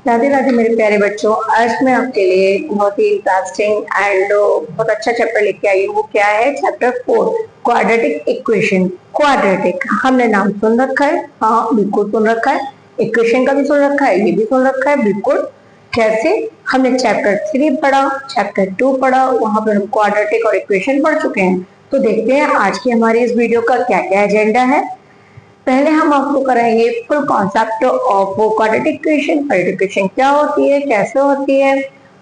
राधे राधे मेरे प्यारे बच्चों। आज मैं आपके लिए बहुत ही इंटरेस्टिंग एंड बहुत अच्छा चैप्टर लेके आई हूँ। वो क्या है? Chapter 4, quadratic equation. क्वाड्रेटिक हमने नाम सुन रखा है, हाँ बिल्कुल सुन रखा है। इक्वेशन का भी सुन रखा है, ये भी सुन रखा है बिल्कुल। कैसे? हमने चैप्टर 3 पढ़ा, चैप्टर 2 पढ़ा, वहां पर हम क्वाड्रेटिक और इक्वेशन पढ़ चुके हैं। तो देखते हैं आज की हमारी इस वीडियो का क्या क्या एजेंडा है। पहले हम आपको कराएंगे full concept of quadratic equation. Quadratic equation क्या होती है, कैसे होती है,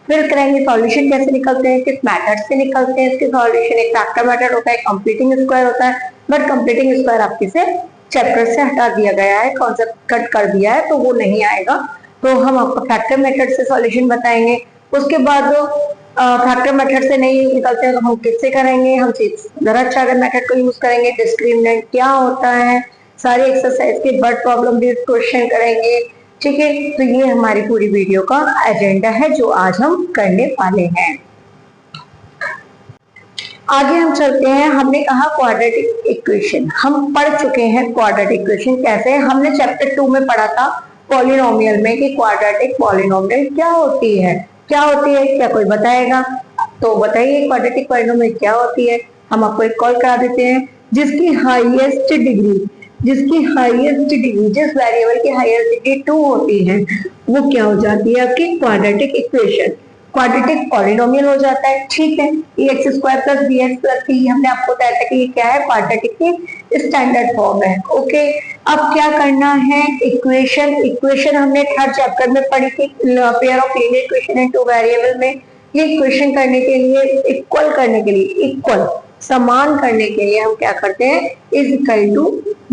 फिर कराएंगे सॉल्यूशन कैसे निकलते हैं, किस मेथड से निकलते हैं इसके सॉल्यूशन। एक फैक्टर मेथड होता है, कंप्लीटिंग स्क्वायर होता है, बट कंप्लीटिंग स्क्वायर आपके से चैप्टर से हटा दिया गया है, कॉन्सेप्ट कट कर दिया है, तो वो नहीं आएगा। तो हम आपको फैक्टर मेथड से सॉल्यूशन बताएंगे। उसके बाद फैक्टर मेथड से नहीं निकलते हैं तो हम किससे करेंगे? हम गलत चार्जर मेथड को यूज करेंगे। डिस्क्रिमिनेंट क्या होता है, सारे एक्सरसाइज के वर्ड प्रॉब्लम भी क्वेश्चन करेंगे। ठीक है, तो ये हमारी पूरी वीडियो का एजेंडा है जो आज हम करने वाले हैं। आगे हम चलते हैं। हमने कहा क्वाड्रेटिक इक्वेशन, हम पढ़ चुके हैं क्वाड्रेटिक इक्वेशन कैसे। हमने चैप्टर 2 में पढ़ा था पॉलिनोमियल में कि क्वाड्रेटिक पॉलिनोमियल क्या होती है। क्या होती है, क्या कोई बताएगा? तो बताइए क्वाड्रेटिक पॉलिनोमियल क्या होती है। हम आपको एक कॉल करा देते हैं। जिसकी हाईएस्ट डिग्री जिस वेरिएबल की हाईएस्ट डिग्री 2 होती है वो क्या हो जाती है? आपकी क्वाड्रेटिक इक्वेशन, क्वाड्रेटिक पॉलिनोमियल हो जाता है। ठीक है, X square plus B X plus C हमने आपको बताया था कि ये क्या है? क्वाड्रेटिक की स्टैंडर्ड फॉर्म है। ओके, अब क्या करना है? इक्वेशन हमने थर्ड चैप्टर में पढ़ी थी, pair of linear equation in two variable में। ये इक्वेशन करने के लिए, इक्वल करने के लिए, इक्वल समान करने के लिए हम क्या करते हैं? इज इक्वल टू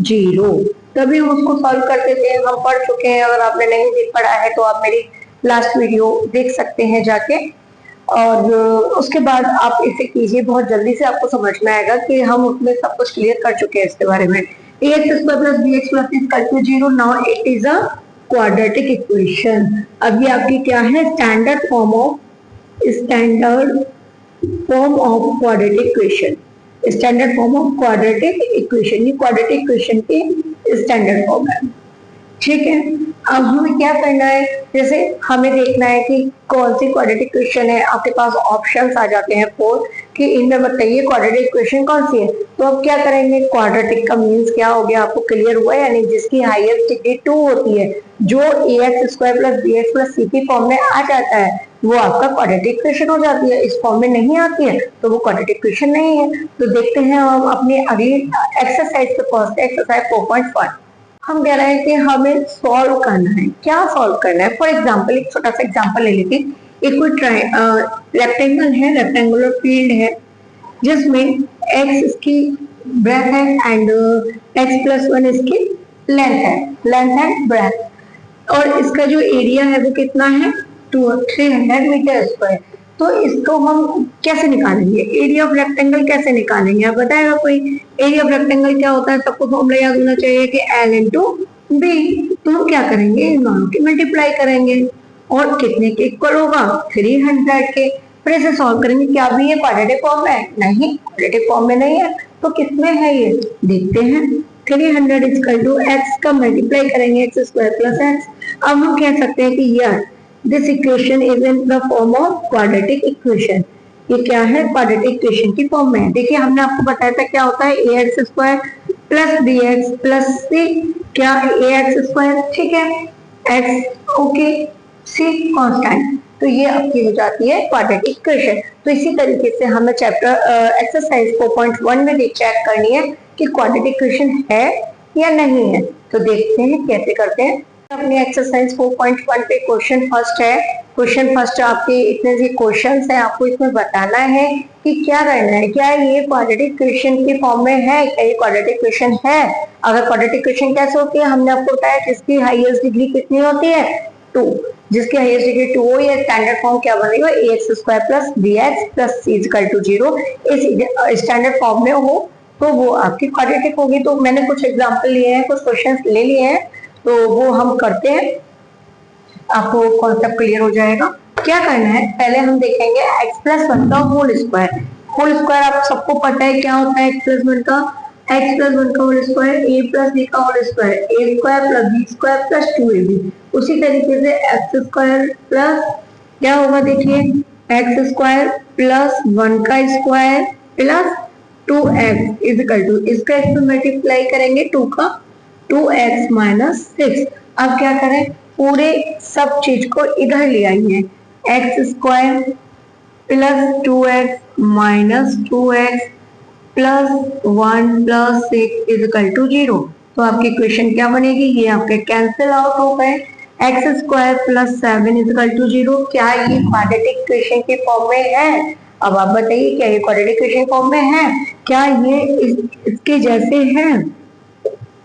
0, तभी हम उसको सॉल्व करते थे। हम पढ़ चुके हैं, अगर आपने नहीं देख पढ़ा है तो आप मेरी लास्ट वीडियो देख सकते हैं जाके। और उसके बाद आप इसे कीजिए, बहुत जल्दी से आपको समझ में आएगा कि हम उसमें सब कुछ क्लियर कर चुके हैं इसके बारे में। ax square plus bx plus is equal to 0, now it is a quadratic equation. अब ये आपकी क्या है? Standard form of quadratic equation. Standard form of quadratic equation, ये क्वाड्रेटिक इक्वेशन की स्टैंडर्ड फॉर्म है। ठीक है, अब हमें क्या करना है? जैसे हमें देखना है कि कौन सी क्वाड्रेटिक इक्वेशन है। आपके पास ऑप्शंस आ जाते हैं 4 कि इनमें बताइए क्वाड्रेटिक इक्वेशन कौन सी है। तो अब क्या करेंगे? क्वाड्रेटिक का मीन्स क्या हो गया, आपको क्लियर हुआ है? यानी जिसकी हाईएस्ट डिग्री 2 होती है, जो ax square plus bx plus c की फॉर्म में आ जाता है, वो आपका क्वाड्रेटिक इक्वेशन हो जाती है। इस फॉर्म में नहीं आती है तो वो क्वाड्रेटिक इक्वेशन नहीं है। तो देखते हैं हम अपनी अगली एक्सरसाइज पे पहुंचते हैं। एक्सरसाइज 4.1 हम कह रहे हैं कि हमें सॉल्व करना है। क्या सॉल्व करना है? फॉर एग्जांपल एक छोटा सा एग्जांपल ले लेते हैं। एक कोई रेक्टेंगल है, रेक्टेंगुलर फील्ड है जिसमें x इसकी ब्रेथ है एंड x प्लस 1 इसकी लेंथ है, लेंथ एंड ब्रेथ। और इसका जो एरिया है वो कितना है? 300 मीटर स्क्वायर। तो इसको हम कैसे निकालेंगे? एरिया ऑफ रेक्टेंगल कैसे निकालेंगे? आप बताएगा कोई? एरिया ऑफ रेक्टेंगल क्या होता है? सबको फॉर्मूला याद होना चाहिए कि L इंटू बी। तो हम क्या करेंगे? इन दोनों की मल्टीप्लाई करेंगे और कितने के इक्वल होगा? 300 के। फिर इसे सॉल्व करेंगे। क्या अभी ये क्वाड्रेटिक फॉर्म है? नहीं, क्वाड्रेटिक फॉर्म में नहीं है। तो किसमें है ये? देखते हैं। 300 इक्वल टू x का मल्टीप्लाई करेंगे, x स्क्वायर प्लस x। अब हम कह सकते हैं कि yes this equation is in the form of quadratic equation. ये क्या है? क्वाड्रेटिक इक्वेशन की फॉर्म में है। देखिए हमने आपको बताया था क्या होता है? ax square plus bx plus c, क्या ax स्क्वायर, ठीक है, x ओके, c कांस्टेंट। तो ये आपकी हो जाती है क्वाड्रेटिक इक्वेशन। तो इसी तरीके से हमें चैप्टर एक्सरसाइज 4.1 में चेक करनी है कि क्वाड्रेटिक इक्वेशन है या नहीं है। तो देखते हैं कैसे करते हैं। अपनी एक्सरसाइज 4.1 पे क्वेश्चन फर्स्ट है। क्वेश्चन फर्स्ट आपके इतने से क्वेश्चंस हैं, आपको इसमें बताना है कि क्या करना है। क्या ये क्वाड्रेटिक इक्वेशन की फॉर्म में है? क्या ये क्वाड्रेटिक इक्वेशन है? अगर क्वाड्रेटिक इक्वेशन कैसे होती है? हमने आपको बताया जिसकी हाईएस्ट डिग्री कितनी होती है? 2। जिसकी हाईएस्ट डिग्री 2 हो, या स्टैंडर्ड फॉर्म क्या बनेगा? ax square plus bx plus c equal to 0। इस स्टैंडर्ड फॉर्म में हो तो वो आपकी क्वाड्रेटिक होगी। तो मैंने कुछ एग्जांपल लिए हैं, कुछ क्वेश्चंस ले लिए हैं, तो वो हम करते हैं, आपको कॉन्सेप्ट क्लियर हो जाएगा। क्या करना है? पहले हम देखेंगे x प्लस 1 का होल स्क्वायर। होल स्क्वायर आप सबको पता है क्या होता है? x प्लस 1 का whole square, a plus b का whole square, a square plus b square plus 2ab। उसी तरीके से एक्स स्क्वायर प्लस क्या होगा, देखिए एक्स स्क्वायर प्लस 1 का square plus 2x is equal to, इसका इसमें मल्टीप्लाई करेंगे 2 का 2x माइनस 6। अब क्या करें, पूरे सब चीज को इधर ले आइए, x square plus 2x minus 2x plus 1 plus 6 equal to 0। तो आपकी इक्वेशन क्या बनेगी, ये आपके कैंसिल आउट हो गए। X square plus 7 equal to 0, क्या ये क्वाड्रेटिक इक्वेशन के फॉर्म में है? अब आप बताइए, क्या ये क्वाड्रेटिक इक्वेशन फॉर्म में है? क्या ये इसके जैसे है?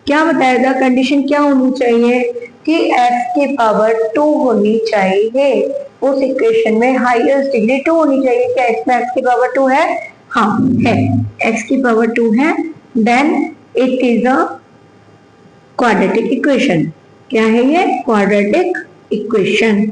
क्या बताया था, कंडीशन क्या होनी चाहिए कि x की पावर 2 होनी चाहिए, उस इक्वेशन में हाईएस्ट डिग्री 2 होनी चाहिए। क्या इसमें x की पावर 2 है? हाँ है, x की पावर 2 है, then it is a quadratic equation. क्या है ये? Quadratic equation.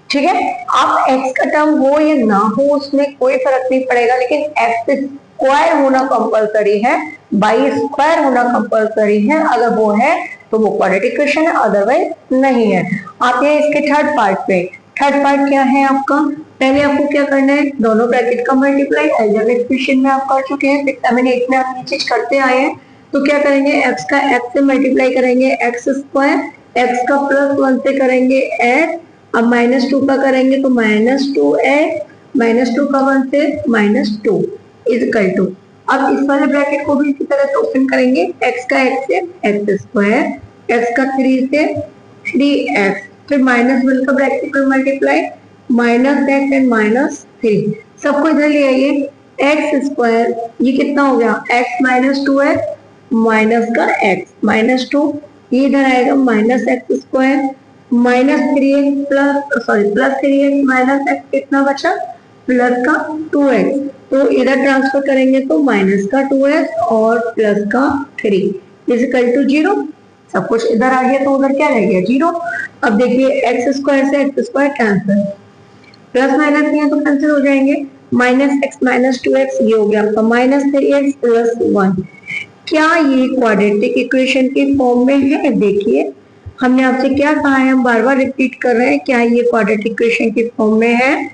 ठीक है, आप x का टर्म हो या ना हो उसमें कोई फर्क नहीं पड़ेगा, लेकिन x स्क्वायर होना कंपलसरी है, बाई स्क्वायर होना कंपलसरी है। अगर वो है तो वो क्वाड्रेटिक इक्वेशन है, अदरवाइज नहीं है। आप ये इसके थर्ड पार्ट पे, थर्ड पार्ट क्या है आपका, पहले आपको क्या करना है, दोनों ब्रैकेट का मल्टीप्लाई अलजेब्रिक इक्वेशन में आप कर चुके हैं, 6 7 8 में आप ये चीज करते आए हैं। तो क्या करेंगे, x का x से मल्टीप्लाई करेंगे एक्स स्क्वायर, x का प्लस 1 से करेंगे x, अब माइनस 2 का करेंगे तो माइनस 2x, माइनस 2 का 1 से माइनस 2 इक्वल टू, अब इस वाले ब्रैकेट को भी इसी तरह से ओपन करेंगे, x का x से एक्स स्क्वायर, x का 3 से 3x, फिर माइनस 1 का ब्रैकेट पर multiply minus x and minus 3, सबको इधर ले आइए, एक्स स्क्वायर ये कितना हो गया, x माइनस 2x माइनस का x माइनस 2, ये इधर आएगा minus x square minus 3x plus sorry plus 3x minus x, कितना बचा, प्लस का 2x, तो इधर ट्रांसफर करेंगे तो माइनस का 2x और प्लस का 3 इजिकल टू 0। सब कुछ इधर आ गया तो उधर क्या रह गया, 0। अब देखिए एक्स स्क्वायर से x square cancel, plus minus नहीं है तो कैंसिल हो जाएंगे, माइनस एक्स माइनस 2x, ये हो गया आपका माइनस 3x प्लस 1। क्या ये क्वाड्रेटिक इक्वेशन के फॉर्म में है? देखिए हमने आपसे क्या कहा है, हम बार बार रिपीट कर रहे हैं, क्या ये क्वाड्रेटिक इक्वेशन के फॉर्म में है?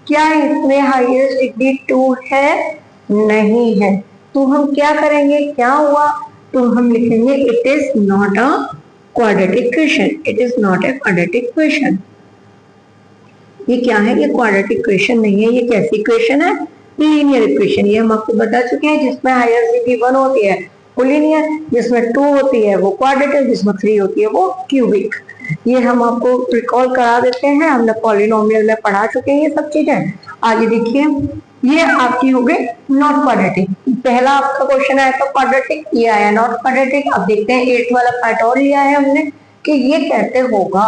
क्या इसमें हाईएस्ट डिग्री 2 है? नहीं है। तो हम क्या करेंगे, क्या हुआ, तो हम लिखेंगे it is not a quadratic equation, it is not a quadratic equation. ये क्या है, ये क्वाड्रेटिक इक्वेशन नहीं है। ये कैसी इक्वेशन है, लीनियर इक्वेशन। ये हम आपको बता चुके हैं, जिसमें हाईएस्ट डिग्री 1 होती है वो लीनियर, जिसमें 2 होती है वो क्वाड्रेटिक, जिसमें 3 होती है वो क्यूबिक। ये हम आपको रिकॉल करा देते हैं, हमने पॉलिनोमियल में पढ़ा चुके हैं ये सब चीजें। आगे देखिए, ये आपकी हो गई नॉट क्वाड्रेटिक। पहला आपका क्वेश्चन आया था क्वाड्रेटिक, ये आया नॉट क्वाड्रेटिक। अब देखते हैं 8 वाला पार्ट और लिया है हमने कि ये कैसे होगा।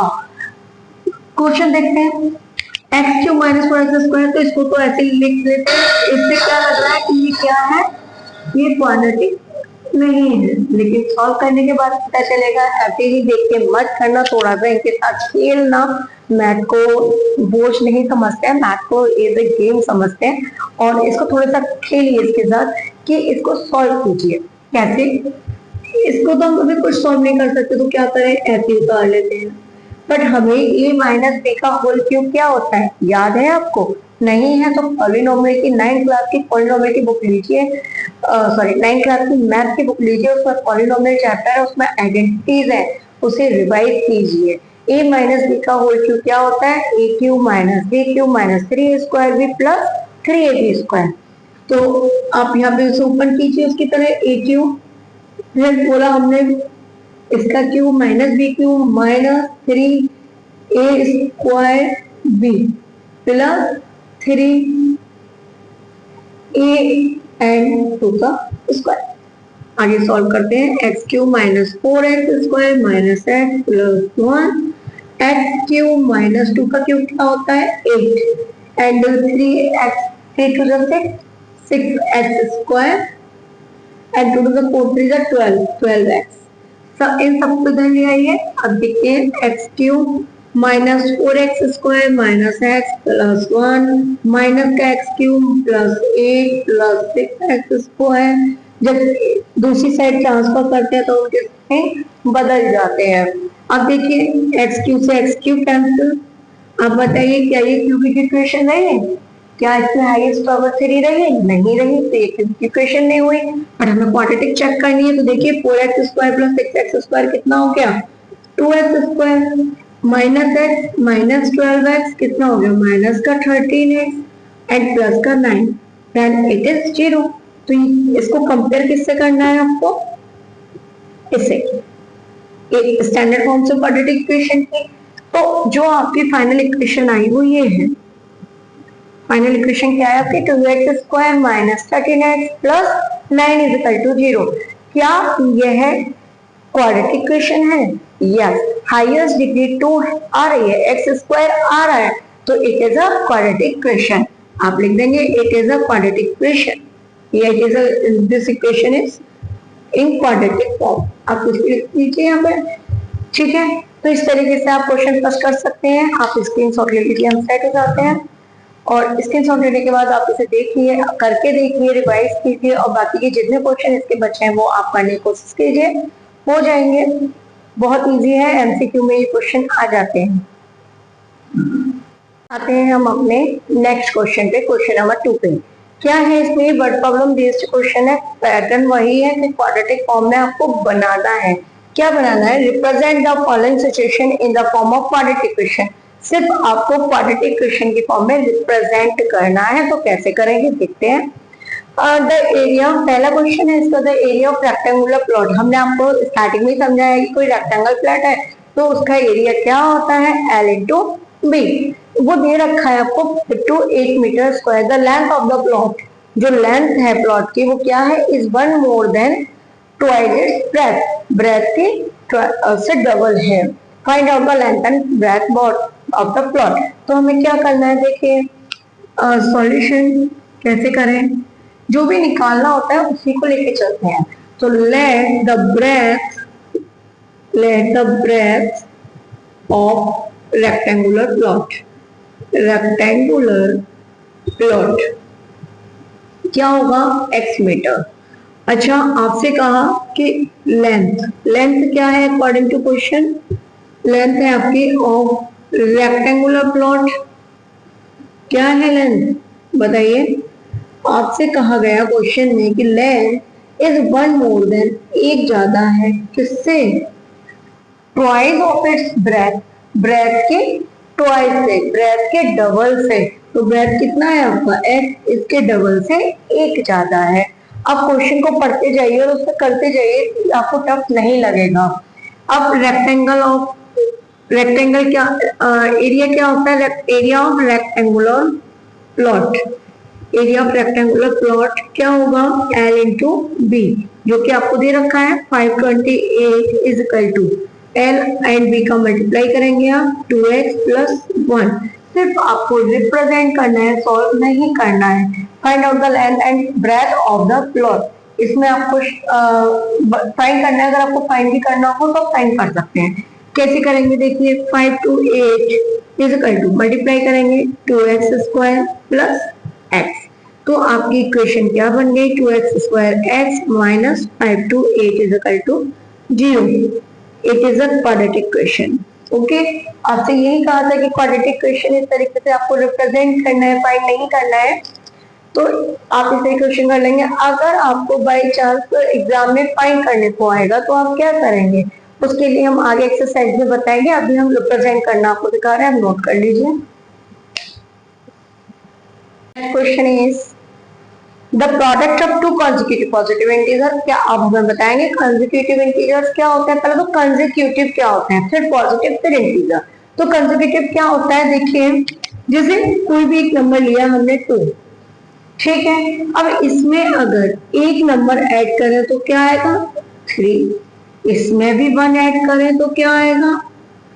क्वेश्चन देखते हैं, x cube minus 4x square, तो इसको तो ऐसे ही लिख लेते हैं। इससे क्या लग रहा है कि ये क्या है, ये क्वाड्रेटिक नहीं है, लेकिन सॉल्व करने के बाद पता चलेगा। ऐसे ही देख के मत करना, थोड़ा सा इनके साथ खेलना। मैथ को बोझ नहीं समझते हैं, मैथ को एज ए गेम समझते हैं, और इसको थोड़ा सा खेलिए इसके साथ कि इसको सॉल्व कीजिए। कैसे, इसको तो हम कभी कुछ सॉल्व नहीं कर सकते, तो क्या करें, ऐसे उतार लेते हैं। बट हमें ए माइनस बी का होल क्यूब क्या होता है, याद है आपको? नहीं है तो पॉलिनोमियल की 9th क्लास की पॉलिनोमियल की बुक लीजिए, सॉरी 9th क्लास की मैथ की बुक लीजिए, उसमें पॉलिनोमियल चैप्टर है, उसमें आइडेंटिटीज है, उसे रिवाइज कीजिए। ए माइनस बी का होल क्यूब क्या होता है, A cube minus B cube minus 3 square B plus 3ab square. तो आप यहाँ पे उसे ओपन कीजिए उसकी तरह, ए क्यूब, फिर बोला हमने इसका cube minus B cube minus 3a square B plus 3a and 2 का स्क्वायर। आगे सॉल्व करते हैं, x cube minus 4x square minus x plus 1, x cube minus 2 का क्यूब क्या होता है 8 and 3x 3 to the 6x square and 2 to the 4 3 the 12x। सब इन सबको इधर ले आइए। अब देखिए X cube minus 4x square minus x plus 1 minus का X cube plus 8 plus 6x square जब दूसरी साइड ट्रांसफर करते हैं तो उनके साइन बदल जाते हैं। अब देखिए एक्स क्यू से एक्स क्यू कैंसिल। अब बताइए क्या ये क्यूबिक इक्वेशन है? क्या इसमें हाईएस्ट पावर 3 रही? नहीं रही, तो ये क्यूबिक इक्वेशन नहीं हुई। और हमें क्वाड्रेटिक चेक करनी है, तो देखिए 4x square plus 6x square कितना हो गया? 2x square minus x minus 12x कितना हो गया? माइनस का 13x एंड प्लस का 9, देन इट इज 0। तो इसको कंपेयर किससे करना है आपको? इससे, एक स्टैंडर्ड फॉर्म से क्वाड्रेटिक इक्वेशन की। तो जो आपकी फाइनल इक्वेशन आई वो ये है। फाइनल इक्वेशन क्या है आपकी? 2x square minus 13x plus 9 is equal to 0। क्या यह क्वाड्रेटिक इक्वेशन है? यस, हाईएस्ट डिग्री 2 आ रही है, x स्क्वायर आ रहा है, तो it is a quadratic equation. आप लिख देंगे it is a quadratic equation, या it is a this equation is in quadratic form. आप कुछ भी लिख दीजिए यहाँ पे, ठीक है। तो इस तरीके से आप क्वेश्चन फर्स्ट कर सकते हैं। आप स्क्रीनशॉट ले लीजिए, हम सेट हो जाते हैं। और स्क्रीनशॉट लेने के बाद आप इसे देखिए, करके देखिए, रिवाइज कीजिए, और बाकी के जितने क्वेश्चन इसके बचे हैं वो आप करने की कोशिश कीजिए, हो जाएंगे। बहुत इजी है, एमसीक्यू में ये क्वेश्चन आ जाते हैं। आते हैं हम अपने नेक्स्ट क्वेश्चन पे, क्वेश्चन नंबर 2 पे। क्या है इसमें? वर्ड प्रॉब्लम बेस्ड क्वेश्चन है। पैटर्न वही है कि क्वाड्रेटिक फॉर्म में आपको बनाना है। क्या बनाना है? Represent the following situation in the form of quadratic equation. सिर्फ आपको क्वाड्रेटिक इक्वेशन की फॉर्म में रिप्रेजेंट करना है। तो कैसे करेंगे देखते हैं। द एरिया, पहला क्वेश्चन है इसका, the area of rectangular plot. हमने आपको स्टार्टिंग में समझाया कि कोई रेक्टेंगल प्लॉट है तो उसका एरिया क्या होता है? L into b. वो दे रखा है आपको 8 metre square. The length of the plot, जो लेंथ है प्लॉट की वो क्या है? Is 1 more than twice its breadth, breadth की से डबल है। Find out the length and breadth of the plot. तो हमें क्या करना है? देखिए सॉल्यूशन कैसे करें, जो भी निकालना होता है उसी को लेके चलते हैं। तो let the breadth of rectangular plot, rectangular plot क्या होगा? x metre. अच्छा, आपसे कहा कि लेंथ क्या है अकॉर्डिंग टू क्वेश्चन? लेंथ है आपकी ऑफ रेक्टेंगुलर प्लॉट। क्या है लेंथ? बताइए। आपसे कहा गया क्वेश्चन में कि लेंथ इज 1 मोर देन, एक ज्यादा है किससे? Twice of its breadth, breadth के ट्वाइस से, ब्रेथ के डबल से। तो ब्रेथ कितना है आपका? x, इसके डबल से एक ज्यादा है। अब क्वेश्चन को पढ़ते जाइए और उससे करते जाइए, आपको टफ नहीं लगेगा। अब रेक्टेंगल क्या एरिया क्या होता है? Area of rectangular plot, area of rectangular plot क्या होगा? L इंटू बी, जो कि आपको दे रखा है 528 is equal to L and B का मल्टीप्लाई करेंगे आप 2x प्लस 1। सिर्फ आपको रिप्रेजेंट करना है, सॉल्व नहीं करना है। Find out the length and breadth of the plot. इसमें आपको फाइंड करना है, अगर आपको फाइंड भी करना हो तो फाइंड कर सकते हैं। कैसे करेंगे देखिए, 5 to 8 is equal to multiply करेंगे 2x स्क्वायर प्लस x। तो आपकी इक्वेशन क्या बन गई? 2x square x minus 5 to 8 is equal to 0। It is a quadratic equation. Okay, आपसे यही कहा था कि क्वाड्रेटिक इक्वेशन इस तरीके से आपको रिप्रेजेंट करना है, फाइंड नहीं करना है। तो आप इसे क्वेश्चन कर लेंगे। अगर आपको बाई चांस एग्जाम में फाइंड करने को आएगा तो आप क्या करेंगे? उसके लिए हम आगे एक्सरसाइज में बताएंगे। अभी हम रिप्रेजेंट करना आपको दिखा रहे हैं, हम नोट कर लीजिए। Question is the product of two consecutive positive integer. क्या आप हमें बताएंगे कंसेक्यूटिव इंटीजर्स क्या होते हैं? पहले तो कंसेक्यूटिव क्या होते हैं, फिर पॉजिटिव, फिर इंटीजर। तो कंसेक्यूटिव क्या होता है? देखिए, जैसे कोई भी एक नंबर लिया हमने 2, ठीक है। अब इसमें अगर एक नंबर ऐड करें तो क्या आएगा? 3। इसमें भी 1 ऐड करें तो क्या आएगा?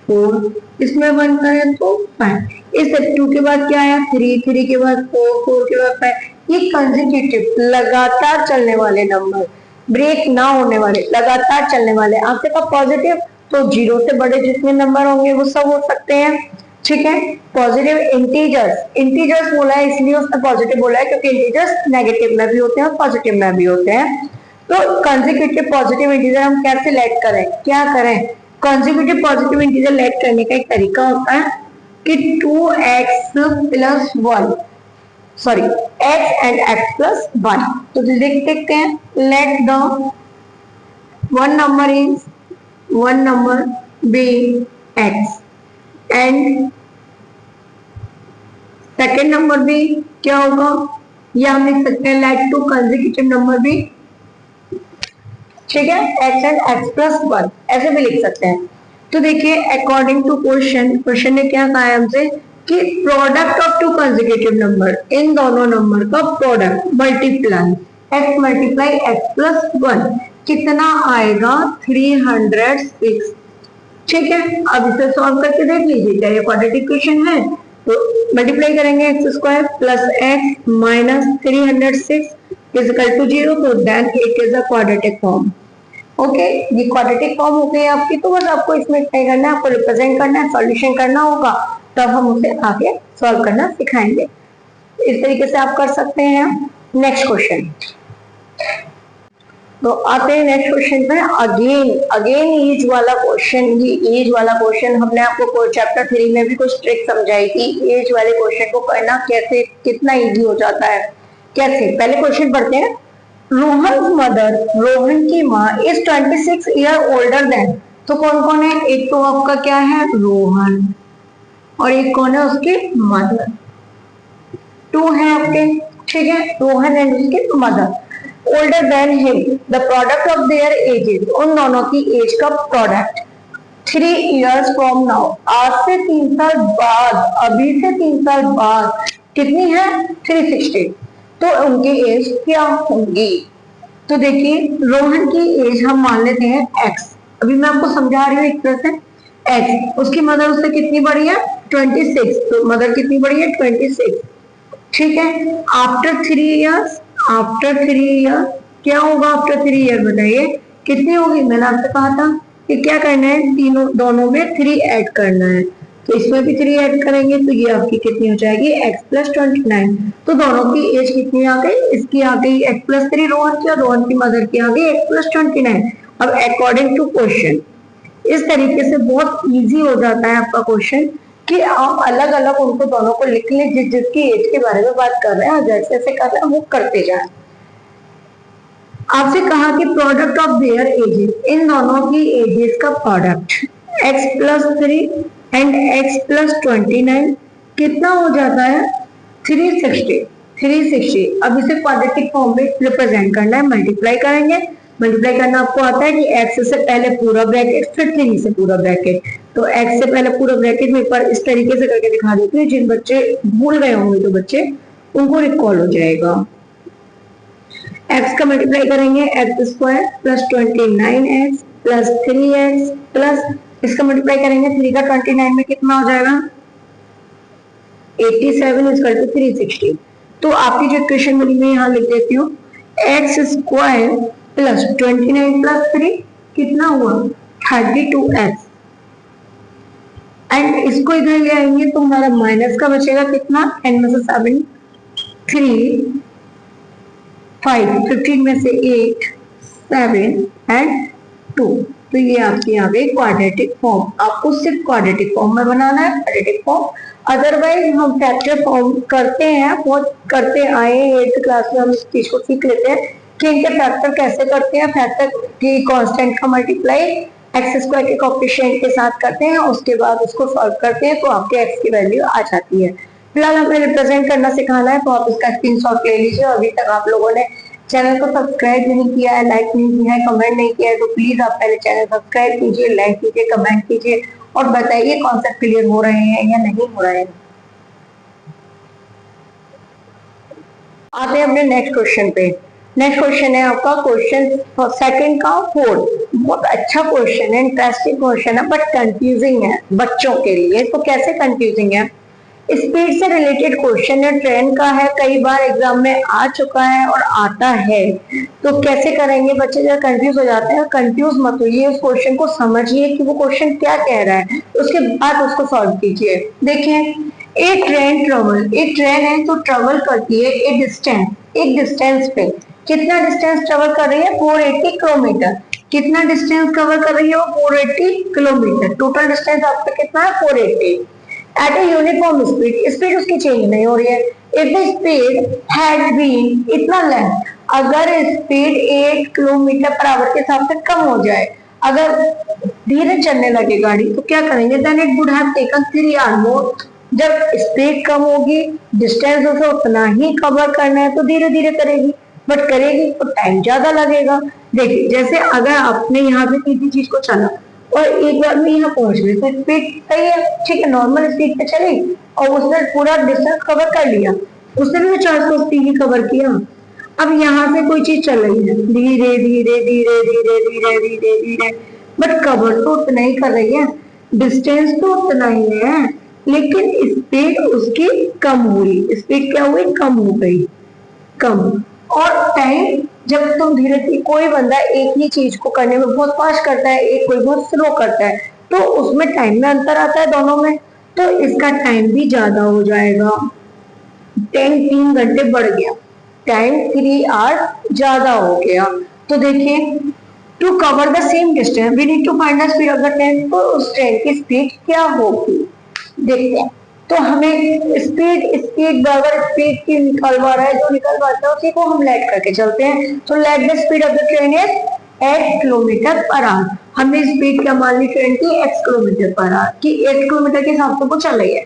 4। इसमें 1 करें तो 5। इस 2 के बाद क्या आया? 3, 3 के बाद 4, 4 के बाद 5। ये कंसेक्यूटिव, लगातार चलने वाले नंबर, ब्रेक ना होने वाले, लगातार चलने वाले। आपके पास पॉजिटिव तो 0 से बड़े जितने नंबर होंगे वो सब हो सकते हैं, ठीक है। पॉजिटिव इंटीजर्स, इंटीजर्स बोला है इसलिए उसने पॉजिटिव बोला है क्योंकि इंटीजर्स नेगेटिव में भी होते हैं और पॉजिटिव में भी होते हैं। तो कंसेक्यूटिव पॉजिटिव इंटीजर हम कैसे लेट करें, क्या करें? कंसेक्यूटिव पॉजिटिव इंटीजर लेट करने का एक तरीका होता है कि 2x plus 1, sorry x and x plus 1। तो लिख देखते हैं, let the one number be x and second number भी क्या होगा, या हम लिख सकते हैं लेट टू कंसेक्यूटिव नंबर भी, ठीक है, x एंड x प्लस 1 ऐसे भी लिख सकते हैं। तो देखिए अकॉर्डिंग टू क्वेश्चन ने क्या कहा है हमसे कि product of two consecutive number, इन दोनों नंबर का product multiply x multiply x plus 1 कितना आएगा 306। ठीक है, अब इसे सॉल्व करके देख लीजिए, क्या ये क्वाड्रेटिक इक्वेशन है? तो मल्टीप्लाई करेंगे x square plus x minus 306 is equal to 0, तो then it is a quadratic form. Okay, ये क्वाड्रेटिक फॉर्म हो गई आपकी। तो बस आपको इसमें क्या करना है, आपको रिप्रेजेंट करना है, सॉल्यूशन करना होगा, तब हम उसे आगे सॉल्व करना सिखाएंगे। इस तरीके से आप कर सकते हैं। नेक्स्ट क्वेश्चन, तो आते हैं नेक्स्ट क्वेश्चन पे। अगेन एज वाला क्वेश्चन। ये एज वाला क्वेश्चन हमने आपको चैप्टर 3 में भी कुछ ट्रिक समझाई थी। एज वाले क्वेश्चन को करना कैसे, कितना इजी हो जाता है कैसे। पहले क्वेश्चन पढ़ते हैं। रोहन मदर, रोहन की माँ इज 26 ईयर ओल्डर देन। तो कौन कौन है? एक तो आपका क्या है, रोहन, और एक कौन है उसके मदर। 2 है आपके, ठीक है, रोहन एंड उसके mother. Older than him, the product of their edges, उन दोनों की एज का प्रोडक्ट 3 इयर्स फ्रॉम नाउ, आज से 3 साल बाद, अभी से 3 साल बाद कितनी है 360। तो उनकी एज क्या होंगी? तो देखिए रोहन की एज हम मान लेते हैं x, अभी मैं आपको समझा रही हूँ एक तरह से। x, उसकी मदर उससे कितनी बड़ी है 26, तो मदर कितनी बड़ी है 26, ठीक है। आफ्टर 3 इयर्स, आफ्टर 3 ईयर क्या होगा? आफ्टर 3 ईयर बताइए कितनी होगी? मैंने आपसे कहा था कि क्या करना है, तीनों दोनों में 3 ऐड करना है, तो इसमें भी 3 ऐड करेंगे, तो ये आपकी कितनी हो जाएगी x प्लस 29। तो दोनों की एज कितनी आ गई? इसकी आ गई x प्लस 3 रोहन की, और रोहन की मदर की आ गई x प्लस 29। अब अकॉर्डिंग टू क्वेश्चन इस तरीके से बहुत इजी हो जाता है आपका क्वेश्चन कि आप अलग अलग उनको दोनों को लिख लें, जिसकी एज के बारे में बात कर रहे हैं, जैसे जैसे कर रहे हैं वो करते जाएं। आपसे कहा कि प्रोडक्ट ऑफ देयर एजेस, इन दोनों की एजेस का product x plus 3 and x plus 29 कितना हो जाता है 360। अब इसे क्वाड्रेटिक फॉर्म में रिप्रेजेंट करना है, मल्टीप्लाई करेंगे। मल्टीप्लाई करना आपको आता है कि x से पहले पूरा ब्रैकेट फिर 3 से पूरा ब्रैकेट, तो x से पहले पूरा ब्रैकेट में पर इस तरीके से करके दिखा देती हूँ, जिन बच्चे भूल गए होंगे तो बच्चे उनको रिकॉल हो जाएगा। x का मल्टीप्लाई करेंगे x square plus 29x plus 3x plus इसका मल्टीप्लाई करेंगे 3 का 29 में कितना हो जाएगा 87 इक्वल टू 360। तो आपकी जो इक्वेशन बनी मैं यहाँ लिख देती हूँ, एक्स स्क्वायर प्लस 29 प्लस 3 कितना हुआ 32x, एंड इसको इधर ले आएंगे तो हमारा माइनस का बचेगा कितना 10 में से 7 3 5 15 में से 8 7 एंड 2, तो ये आपकी आ गई क्वाड्रेटिक फॉर्म। आपको सिर्फ क्वाड्रेटिक फॉर्म में बनाना है, क्वाड्रेटिक फॉर्म। अदरवाइज हम फैक्टर फॉर्म करते हैं, बहुत करते आए 8th क्लास में, हम इस चीज को सीख लेते हैं कि इनके फैक्टर कैसे करते हैं। फैक्टर की कांस्टेंट का मल्टीप्लाई एक्स स्क्वायर के कोएफिशिएंट के साथ करते हैं, उसके बाद उसको सॉल्व करते हैं तो आपके एक्स की वैल्यू आ जाती है। फिलहाल हमें रिप्रेजेंट करना सिखाना है, तो आप इसका स्क्रीनशॉट ले लीजिए। अभी तक आप लोगों ने चैनल को सब्सक्राइब नहीं किया है, लाइक नहीं किया है, कमेंट नहीं किया है, तो प्लीज आप पहले चैनल सब्सक्राइब कीजिए, लाइक कीजिए, कमेंट कीजिए और बताइए कॉन्सेप्ट क्लियर हो रहे हैं या नहीं हो रहे हैं। आते हैं अपने नेक्स्ट क्वेश्चन पे। नेक्स्ट क्वेश्चन है आपका क्वेश्चन सेकंड का 4। बहुत अच्छा क्वेश्चन है, इंटरेस्टिंग क्वेश्चन है, बट कंफ्यूजिंग है बच्चों के लिए। तो कैसे कंफ्यूजिंग है? स्पीड से रिलेटेड क्वेश्चन है, ट्रेन का है, कई बार एग्जाम में आ चुका है और आता है। तो कैसे करेंगे? बच्चे जब कंफ्यूज हो जाते हैं, कंफ्यूज मत होइए, उस क्वेश्चन को समझिए कि वो क्वेश्चन क्या कह रहा है, उसके बाद उसको सॉल्व कीजिए। देखिए एक ट्रेन है तो ट्रेवल करती है एक डिस्टेंस पे, कितना डिस्टेंस ट्रेवल कर रही है 480 किलोमीटर। कितना डिस्टेंस कवर कर रही है वो 480 किलोमीटर। टोटल डिस्टेंस आपका कितना है 480 at a uniform speed. Speed उसकी चेंज नहीं हो रही है। If the speed had been इतना लेंथ, अगर स्पीड 8 किलोमीटर पर आवर के हिसाब से कम हो जाए, अगर धीरे चलने लगे गाड़ी तो क्या करेंगे, then it would have taken 3 hour more. जब स्पीड कम होगी, डिस्टेंस उसे उतना ही कवर करना है तो धीरे धीरे करेगी, बट करेगी तो टाइम ज्यादा लगेगा। देखिए जैसे अगर आपने यहाँ से किसी चीज को चला और एक बार में यहाँ पहुंच गए तो स्पीड सही है, ठीक है, नॉर्मल स्पीड पे चली और उसने पूरा डिस्टेंस कवर कर लिया, उसने भी 480 ही कवर किया। अब यहाँ से कोई चीज चल रही है धीरे धीरे धीरे धीरे धीरे धीरे धीरे, बट कवर तो उतना ही कर रही है, डिस्टेंस तो उतना ही है, लेकिन स्पीड उसकी कम हुई। स्पीड क्या हुई, कम हो गई, कम। और टाइम, जब तुम धीरे धीरे, कोई बंदा एक ही चीज को करने में बहुत फास्ट करता है, एक कोई बहुत स्लो करता है, तो उसमें टाइम में अंतर आता है दोनों में, तो इसका टाइम भी ज्यादा हो जाएगा। 3 घंटे बढ़ गया, टाइम 3 आवर ज्यादा हो गया। तो देखिए to cover the same distance we need to find the speed of the train. तो उस ट्रेन की स्पीड क्या होगी देखते हैं। तो हमें स्पीड स्पीड बराबर स्पीड की निकलवा रहा है, जो निकलवाता है उसी को हम लेट करके चलते हैं। तो let the speed of the train is 8 kilometre per our. हमने स्पीड क्या मान ली ट्रेन की 8 किलोमीटर पर आवर की, 8 किलोमीटर के हिसाब से वो चल रही है।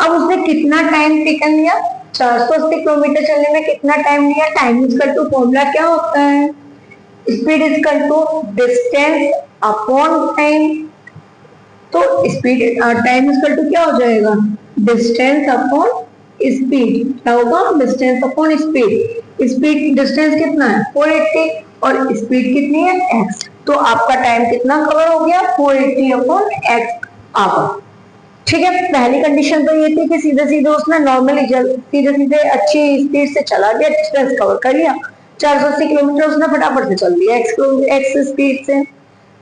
अब उसने कितना टाइम टेकन लिया, 480 किलोमीटर चलने में कितना टाइम लिया। टाइम इजकल टू फॉर्मूला क्या होता है, speed equal to distance upon time. तो स्पीड टाइम इजकल टू क्या हो जाएगा, डिस्टेंस अपॉन स्पीड। क्या होगा, distance upon speed. Speed distance कितना है 480 और स्पीड कितनी है x। तो आपका टाइम कितना कवर हो गया 480 अपॉन x आवर। ठीक है, पहली कंडीशन तो ये थी कि सीधे सीधे उसने नॉर्मली सीधे सीधे अच्छी स्पीड से चला गया, डिस्टेंस कवर कर लिया, 480 किलोमीटर उसने फटाफट से चल दिया एक्स स्पीड से।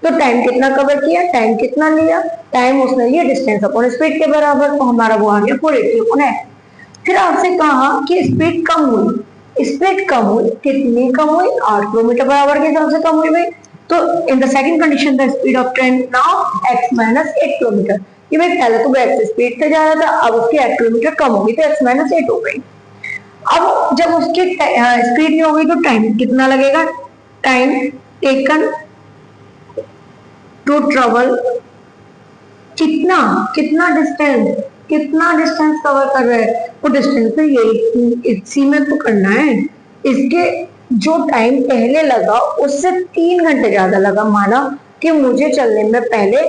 तो टाइम कितना कवर किया, टाइम कितना लिया, टाइम उसने लिया डिस्टेंस अपॉन स्पीड के बराबर, तो हमारा वो आ गया 480 अपॉन x। फिर आपसे कहा कि स्पीड कम हुई, स्पीड कम हुई, कितनी कम हुई, 8 किलोमीटर पर आवर के हिसाब से कम हुई भाई। तो in the second condition the speed of train now x minus 8 kilometre. ये भाई पहले तो x स्पीड से जा रहा था, अब उसकी 8 किलोमीटर कम होगी तो x माइनस 8 हो गई। अब जब उसकी स्पीड नहीं होगी तो टाइम कितना लगेगा, टाइम टेकन टू ट्रेवल, कितना कितना डिस्टेंस कवर कर रहे हैं, वो डिस्टेंस तो यही इसी में तो करना है। इसके जो टाइम पहले लगा उससे 3 घंटे ज्यादा लगा। माना कि मुझे चलने में पहले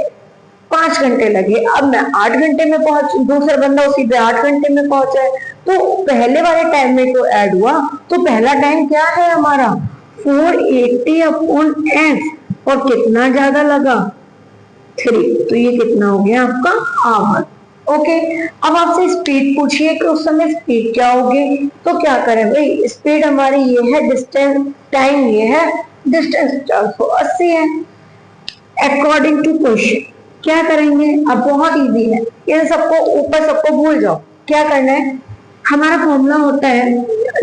5 घंटे लगे, अब मैं 8 घंटे में पहुंच, दूसरा बंदा उसी पे 8 घंटे में पहुंचा है, तो पहले वाले टाइम में तो ऐड हुआ। तो पहला टाइम क्या है हमारा 480 अपॉन x, और कितना ज्यादा लगा 3, तो ये कितना हो गया आपका आवर। ओके, अब आपसे स्पीड पूछिए कि उस समय स्पीड क्या होगी, तो क्या करें भाई, स्पीड हमारी ये है, डिस्टेंस टाइम ये है, डिस्टेंस 480 है। अकॉर्डिंग टू क्वेश्चन क्या करेंगे, अब बहुत इजी है, ये सबको ऊपर सबको भूल जाओ। क्या करना है, हमारा फॉर्मूला होता है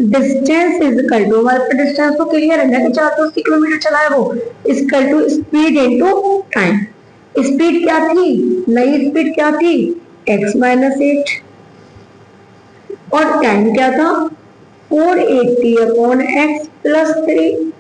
डिस्टेंस इज इक्वल टू, हमारे डिस्टेंस तो क्लियर है ना कि 480 किलोमीटर चला है वो, equal to speed into time. Speed क्या थी, नई स्पीड क्या थी x माइनस 8, और टाइम क्या था 480 upon x plus 3,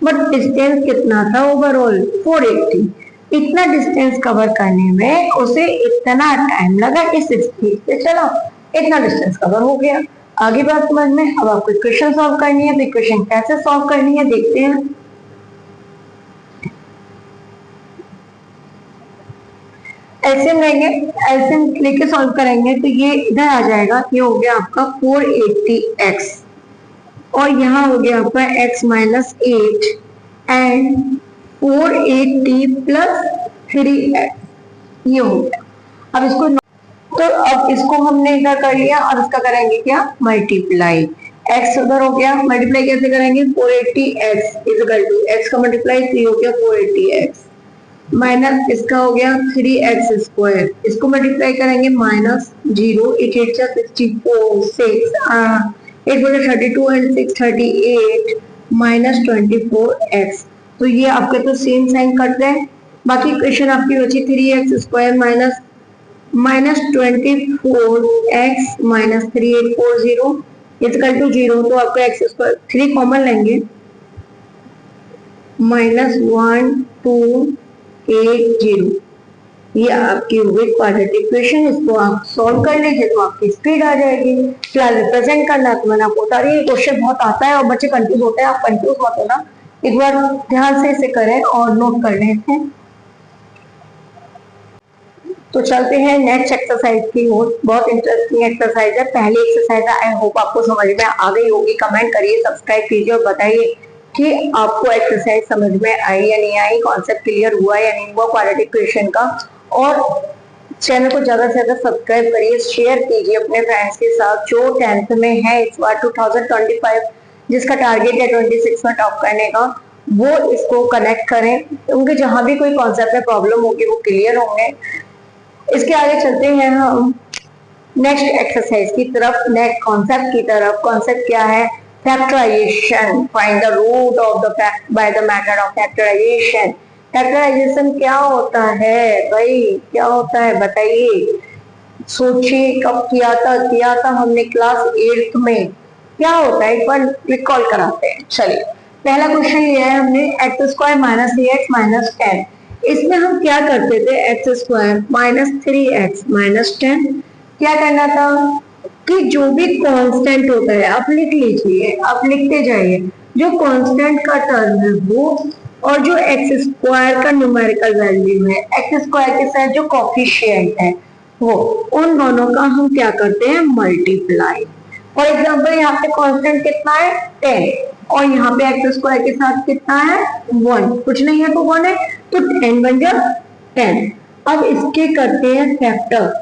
but distance कितना था ओवरऑल 480। इतना डिस्टेंस कवर करने में उसे इतना टाइम लगा, इस स्पीड से चला, इतना डिस्टेंस कवर हो गया। आगे बात समझ में। अब आपको इक्वेशन सॉल्व करनी है, तो इक्वेशन कैसे सॉल्व करनी है देखते हैं। एलसीएम लेंगे, एलसीएम लेके सॉल्व करेंगे तो ये इधर आ जाएगा, ये हो गया आपका 480x और यहाँ हो गया आपका x minus 8 and 480 plus 3x, ये हो गया। अब इसको, तो अब इसको हमने इधर कर लिया, अब इसका करेंगे क्या मल्टीप्लाई, x उधर हो गया, मल्टीप्लाई कैसे करेंगे 480x is equal to x का मल्टीप्लाई 3 हो गया 480x माइनस इसका हो गया 3x स्क्वायर, इसको मल्टीप्लाई करेंगे माइनस 0, 8 8 64 6 8 बटे 32 एंड 6 38 माइनस 24x। तो ये आपके तो सेम साइन करते हैं। बाकी इक्वेशन आपकी बची 3x² minus 24x minus 3840 equal to 0। तो आपको x² 3 कॉमन लेंगे, माइनस 1280। ये आपकी हो गई क्वाड्रेटिक इक्वेशन। इसको आप सॉल्व कर लीजिए तो आपकी स्पीड आ जाएगी। फिलहाल रिप्रेजेंट करना तो मैंने आपको बता रही है, क्वेश्चन बहुत आता है और बच्चे कंफ्यूज होते हैं। आप कंफ्यूज मत होना, एक बार ध्यान से इसे करें और नोट कर लें इसे। तो चलते हैं नेक्स्ट एक्सरसाइज की ओर। बहुत इंटरेस्टिंग एक्सरसाइज है। पहली एक्सरसाइज है, आई होप आपको समझ में आ गई होगी। कमेंट करिए, सब्सक्राइब कीजिए और बताइए कि आपको एक्सरसाइज समझ में आई या नहीं आई, कॉन्सेप्ट क्लियर हुआ या नहीं हुआ क्वाड्रेटिक इक्वेशन का। और चैनल को ज्यादा से ज्यादा सब्सक्राइब करिए, शेयर कीजिए अपने फ्रेंड्स के साथ जो 10th में है इस बार 2025, जिसका टारगेट है 26 में टॉप करने का, वो इसको कनेक्ट करें, क्योंकि जहां भी कोई कॉन्सेप्ट में प्रॉब्लम होगी वो क्लियर होंगे। इसके आगे चलते हैं हम नेक्स्ट एक्सरसाइज की तरफ, नेक्स्ट कॉन्सेप्ट की तरफ। कॉन्सेप्ट क्या है? Factorisation. Find the root of the fact by the method of factorisation. Factorisation क्या होता है भाई, क्या होता है बताइए? सोचिए, कब किया था हमने क्लास 8th में। क्या होता है एक बार रिकॉल कराते हैं। चलिए, पहला क्वेश्चन ये है, हमने x² माइनस 3x माइनस 10। इसमें हम क्या करते थे? x² माइनस 3x माइनस 10 क्या करना था कि जो भी कांस्टेंट होता है आप लिख लीजिए, आप लिखते जाइए। जो कांस्टेंट का टर्म है वो, और जो x² का न्यूमेरिकल वैल्यू है, x² के साथ जो कोफिशिएंट है वो, उन दोनों का हम क्या करते हैं? मल्टीप्लाई। फॉर एग्जाम्पल यहाँ पे कांस्टेंट कितना है? 10, और यहाँ पे x² के साथ कितना है? 1। कुछ नहीं है तो 1 है, तो 10 बन जाए 10। अब इसके करते हैं फैक्टर,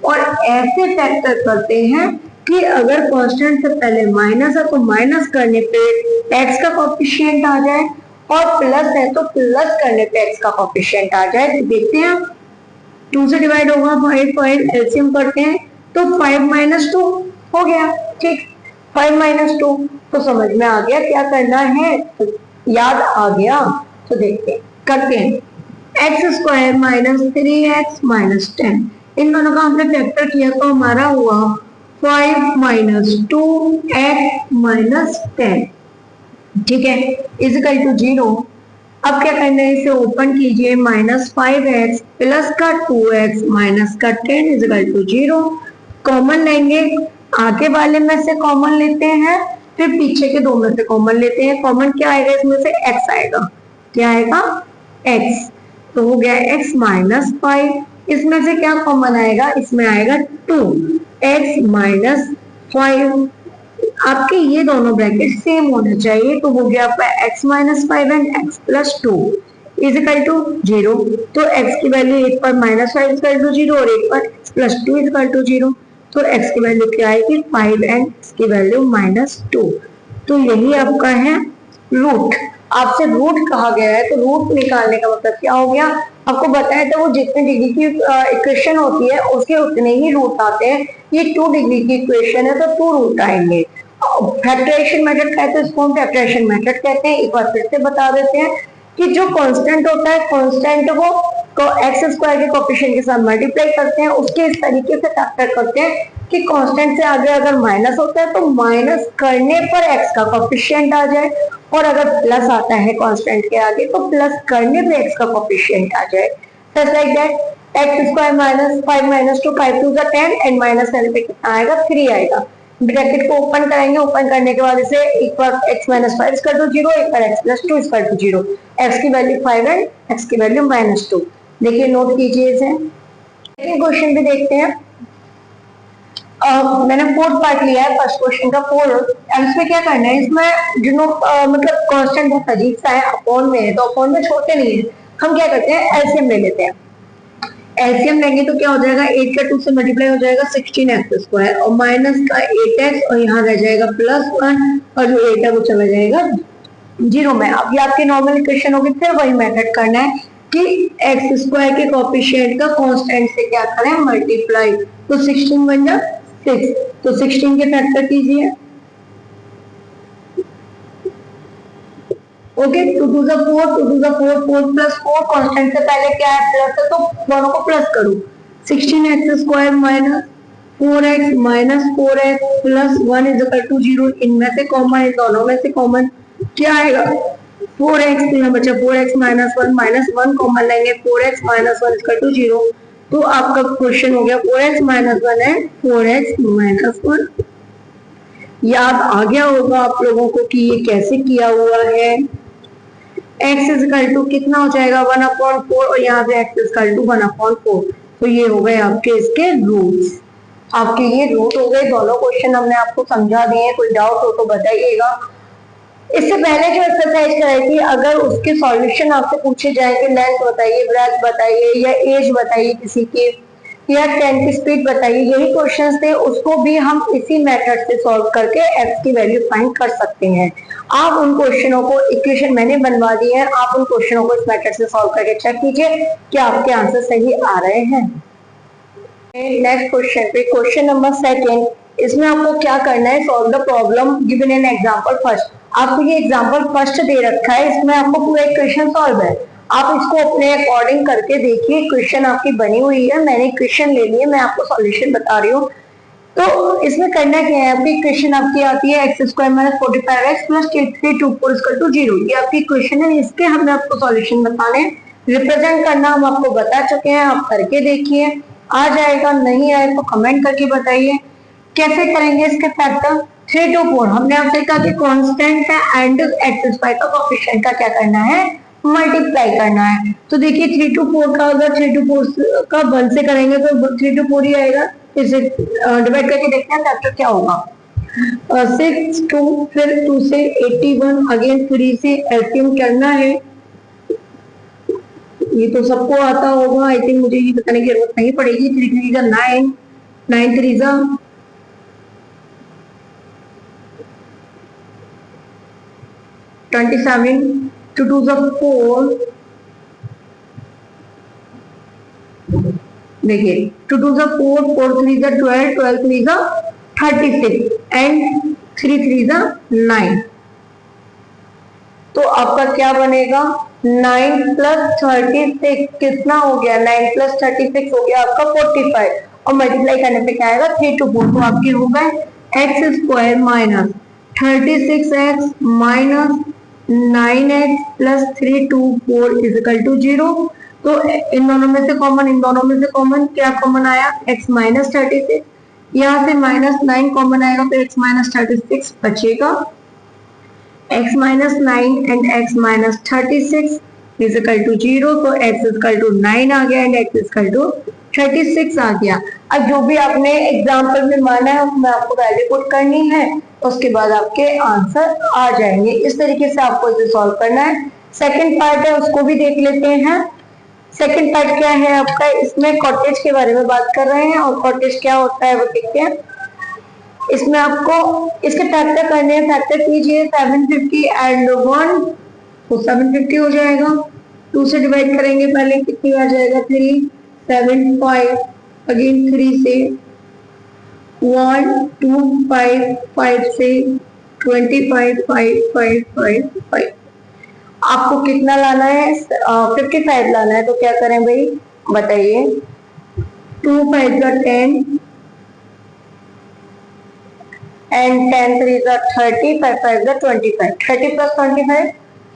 और ऐसे फैक्टर करते हैं कि अगर कांस्टेंट से पहले माइनस है तो माइनस करने पे x का कोफिशिएंट आ जाए, और प्लस है तो प्लस करने पे x का कोफिशिएंट आ जाए। तो देखते हैं, 2 से डिवाइड होगा 5 एलसीएम करते हैं तो 5 माइनस 2 हो गया। ठीक, 5 माइनस 2 तो समझ में आ गया क्या करना है, तो याद आ गया। तो देखते हैं, करते हैं। x² माइनस 3x माइनस 10, इन दोनों का हमने फैक्टर किया तो हमारा हुआ 5 माइनस 2x माइनस 10। ठीक है, इजिकल टू 0। अब क्या करना है, इसे ओपन कीजिए, माइनस 5x प्लस का 2x माइनस का 10 इजिकल टू 0। कॉमन लेंगे, आगे वाले में से कॉमन लेते हैं, फिर पीछे के 2 में से कॉमन लेते हैं। कॉमन क्या आएगा इसमें से? x आएगा। क्या आएगा? x। तो हो गया x माइनस 5। इसमें से क्या कॉमन आएगा? इसमें आएगा 2x माइनस 5। आपके ये दोनों ब्रैकेट सेम होने चाहिए। तो हो गया आपका x minus 5 and x plus 2 equal to 0। तो x की वैल्यू एक पर माइनस 5 इजिकल टू 0 और एक पर x प्लस 2 इजिकल टू 0। तो x की वैल्यू क्या आएगी? 5 एंड x की वैल्यू माइनस 2। तो यही आपका है रूट। आपसे रूट कहा गया है, तो रूट निकालने का मतलब क्या हो गया? आपको बताया था वो जितने डिग्री की इक्वेशन होती है उसके उतने ही रूट आते हैं। ये 2 डिग्री की इक्वेशन है तो 2 रूट आएंगे। फैक्टराइजेशन मेथड कहते हैं, इसको हम फैक्टराइजेशन मेथड कहते हैं। एक बार फिर से बता देते हैं कि जो कांस्टेंट होता है, कांस्टेंट को x² के कोफिशिएंट के साथ मल्टीप्लाई करते हैं, उसके इस तरीके से फैक्टर करते हैं कि कांस्टेंट से आगे अगर माइनस होता है तो माइनस करने पर x का कोफिशिएंट आ जाए, और अगर प्लस आता है कांस्टेंट के आगे तो प्लस करने पे x का कोफिशिएंट आ जाए। Just like that, x² minus 5 minus 2, 5 2 10 and minus करने पे कितना आएगा? 3 आएगा। ब्रैकेट को ओपन करेंगे, ओपन करने के बाद इसे एक बार x माइनस 5 इक्वल टू 0, एक बार x plus 2 equal to 0। x की वैल्यू 5 है, x की वैल्यू माइनस 2। देखिए, नोट कीजिए इसे। क्वेश्चन भी देखते हैं। मैंने 4th पार्ट लिया है फर्स्ट क्वेश्चन का 4। अब इसमें क्या करना है, इसमें जो मतलब कांस्टेंट बहुत अजीब सा है, अपॉन में है, तो अपॉन में छोड़ते नहीं है। हम क्या करते हैं, एलसीएम ले लेते हैं। एलसीएम लेंगे तो क्या हो जाएगा? 8 का 2 से मल्टीप्लाई हो जाएगा 16x² और माइनस का 8x, और यहाँ रह जाएगा प्लस 1, और जो 8 है वो चला जाएगा 0 में। अब ये आपकी नॉर्मल इक्वेशन होगी। फिर वही मेथड करना है कि x² के कोफिशिएंट का कांस्टेंट से क्या करें? मल्टीप्लाई। तो 16 बन जाए 6, तो 16 के फैक्टर कीजिए, okay, 2 to the 4, 2 to the 4, 4 plus 4, constant से पहले क्या है, प्लस है, तो दोनों को प्लस करो। 16x square minus 4x minus 4x plus 1 is equal to 0। इनमें से कॉमन, इन दोनों में से कॉमन क्या आएगा, 4x, तो यहाँ बचा 4x माइनस 1, माइनस 1 कॉमन लेंगे, 4x माइनस 1 इक्वल टू 0। तो आपका क्वेश्चन हो गया 4x माइनस 1 है 4x माइनस 1। याद आ गया होगा आप लोगों को कि ये कैसे किया हुआ है। x इज इक्वल टू कितना हो जाएगा, 1/4, और यहाँ पे x इज इक्वल टू 1/4। तो ये हो गए आपके इसके रूट्स। आपके ये रूट हो गए, दोनों क्वेश्चन हमने आपको समझा दिए। कोई डाउट हो तो बताइएगा। इससे पहले जो एक्सरसाइज कराई थी, अगर उसके सॉल्यूशन आपसे पूछे जाए कि लेंथ बताइए, ब्रेथ बताइए, या एज बताइए किसी की, या 10 की स्पीड बताइए, यही क्वेश्चंस थे, उसको भी हम इसी मेथड से सॉल्व करके x की वैल्यू फाइंड कर सकते हैं। आप उन क्वेश्चनों को, इक्वेशन मैंने बनवा दी है, आप उन क्वेश्चनों को इस मेथड से सॉल्व करके चेक कीजिए कि आपके आंसर सही आ रहे हैं। नेक्स्ट क्वेश्चन पे, क्वेश्चन नंबर 2, इसमें आपको क्या करना है, solve the problem given in example first. आपको ये एग्जांपल फर्स्ट दे रखा है, इसमें आपको पूरा इक्वेशन सॉल्व है। आप इसको अपने अकॉर्डिंग करके देखिए, क्वेश्चन आपकी बनी हुई है, मैंने क्वेश्चन ले लिए, मैं आपको सॉल्यूशन बता रही हूँ। तो इसमें करना क्या है, आपकी इक्वेशन आपकी आती है x square minus 45x plus 324 equal to 0। ये आपकी इक्वेशन है, इसके हमने आपको सॉल्यूशन बताने, रिप्रेजेंट करना हम आपको बता चुके हैं। आप करके देखिए, आ जाएगा, नहीं आए तो कमेंट करके बताइए। कैसे करेंगे इसके फैक्टर, 3 to 4 हमने आपसे कहा कि कांस्टेंट है एंड एक्स स्क्वायर का कोएफिशिएंट का क्या करना है, मल्टीप्लाई करना है। तो देखिए 3 to 4 का, अगर 3 to 4 का 1 से करेंगे तो 3 to 4 ही आएगा। इसे डिवाइड करके देखते हैं फैक्टर क्या होगा। 6 2, फिर 2 से 81, अगेन 3 से एलसीएम करना है। ये तो सबको आता होगा, आई थिंक मुझे ये बताने की जरूरत नहीं पड़ेगी। 3 3 जा 9, 9 3 जा 27, 2 2 जा 4, देखिए 2 2 जा 4, 4 3 जा 12, 12 3 जा 36 एंड 3 3 जा 9। तो आपका क्या बनेगा, 9 प्लस 36 कितना हो गया, 9 प्लस 36 हो गया आपका 45, और मल्टीप्लाई करने पे क्या आएगा 3 to 4। तो आपके हो गए x square minus 36x minus 9x plus 3 to 4 is equal to 0। तो इन दोनों में से कॉमन, इन दोनों में से कॉमन क्या कॉमन आया, x माइनस 36, यहाँ से माइनस 9 कॉमन आएगा तो x माइनस 36 बचेगा। x minus 9 and x minus 36 is equal to 0। तो x इज इक्वल टू 9 आ गया and x is equal to 36 आ गया। अब जो भी आपने एग्जाम्पल में माना है उसमें आपको वैल्यू पुट करनी है, उसके बाद आपके आंसर आ जाएंगे। इस तरीके से आपको इसे सॉल्व करना है। सेकंड पार्ट है, उसको भी देख लेते हैं। सेकंड पार्ट क्या है आपका, इसमें कॉटेज के बारे में बात कर रहे हैं, और कॉटेज क्या होता है वो देखते हैं। इसमें आपको इसके फैक्टर करने हैं, फैक्टर कीजिए 750 एंड 1, तो 750 हो जाएगा। 2 से डिवाइड करेंगे, पहले कितनी आ जाएगा 3 7 5, अगेन 3 से 1 2 5, 5 से 25 5 5 5 5। आपको कितना लाना है, 55 लाना है। तो क्या करें भाई बताइए, 2 5 का 10 एंड 10 3 का 30, 5 5 का 25, 30 प्लस 25,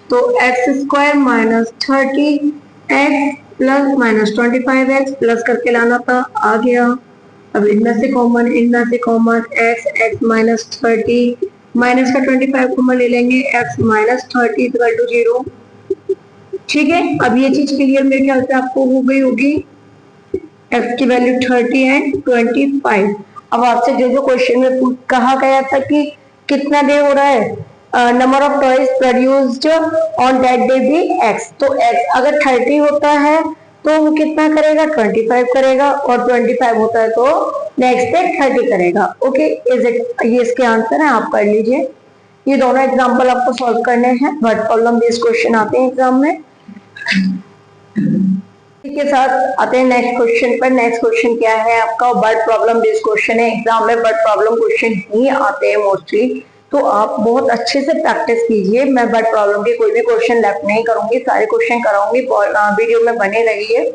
तो x square minus 30 x plus minus 25x plus करके लाना था, आ गया। अब इनमें से कॉमन, इनमें से common x, x minus 30 minus का 25 कॉमन ले लेंगे, x माइनस 30 इक्वल टू 0। ठीक है, अब ये चीज क्लियर मेरे ख्याल से आपको हो गई होगी। x की वैल्यू 30 एंड 25। अब आपसे जो क्वेश्चन में कहा गया था कि कितना डे हो रहा है, number of toys produced on that day be x। तो x अगर 30 होता है तो वो कितना करेगा, 25 करेगा, और 25 होता है तो नेक्स्ट डे 30 करेगा। ओके, इज इट, ये इसके आंसर है, आप कर लीजिए। ये दोनों एग्जांपल आपको सॉल्व करने हैं, वर्ड प्रॉब्लम बेस्ड क्वेश्चन आते हैं एग्जाम में। के साथ आते हैं नेक्स्ट क्वेश्चन पर। नेक्स्ट क्वेश्चन क्या है आपका, वर्ड प्रॉब्लम बेस्ड क्वेश्चन है। एग्जाम में वर्ड प्रॉब्लम क्वेश्चन ही आते हैं मोस्टली, तो आप बहुत अच्छे से प्रैक्टिस कीजिए। मैं वर्ड प्रॉब्लम के कोई भी क्वेश्चन लेफ्ट नहीं करूंगी, सारे क्वेश्चन कराऊंगी, वीडियो में बने रहिए।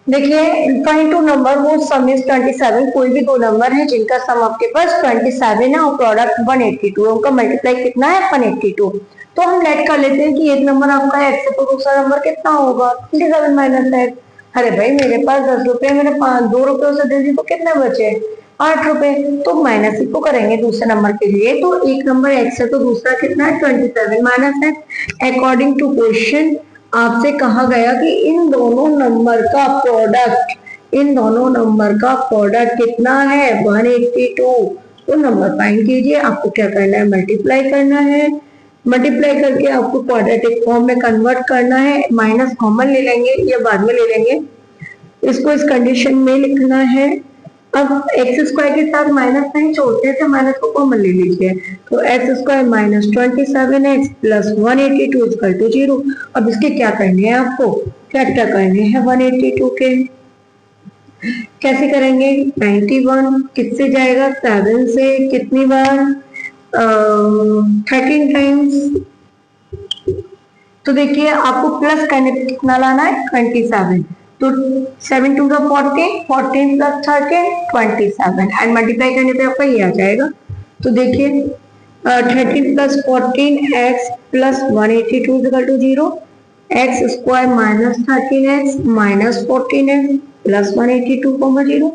देखिए फाइंड टू नंबर वो सम इज 27, कोई भी दो नंबर है जिनका सम आपके पास 27 है और प्रोडक्ट 182 है, उनका मल्टीप्लाई कितना है 182। तो हम लेट कर लेते हैं कि एक नंबर आपका x है तो दूसरा नंबर कितना होगा 27 माइनस x। अरे भाई मेरे पास 10 रुपए, मैंने 2 रुपए उसे दे दी तो कितने बचे 8 रुपए। तो माइनस को करेंगे दूसरे नंबर के लिए, तो एक नंबर x है तो दूसरा कितना है 27 minus x। According to question आपसे कहा गया कि इन दोनों नंबर का प्रोडक्ट कितना है 182। तो नंबर फाइंड कीजिए, आपको क्या करना है मल्टीप्लाई करना है, मल्टीप्लाई करके आपको क्वाड्रेटिक फॉर्म में कन्वर्ट करना है। माइनस कॉमन ले लेंगे या बाद में ले लेंगे, इसको इस कंडीशन में लिखना है। अब एक्स स्क्वायर के साथ माइनस नहीं छोड़ते थे, माइनस को कॉमन ले लीजिए, तो x square minus 27x plus 182 equal to 0। अब इसके क्या करने हैं, आपको फैक्टर करने हैं 182 के। कैसे करेंगे, 91 किससे जाएगा 7 से, कितनी बार 13 टाइम्स। तो देखिए आपको प्लस करने पे कितना लाना है 27, तो 7 टू 14, 14 प्लस 13 27 एंड मल्टीप्लाई करने पे आपका ये आ जाएगा। तो देखिए 13 plus 14 x plus 182 equal to 0, x square minus 13x minus 14x plus 182 comma 0।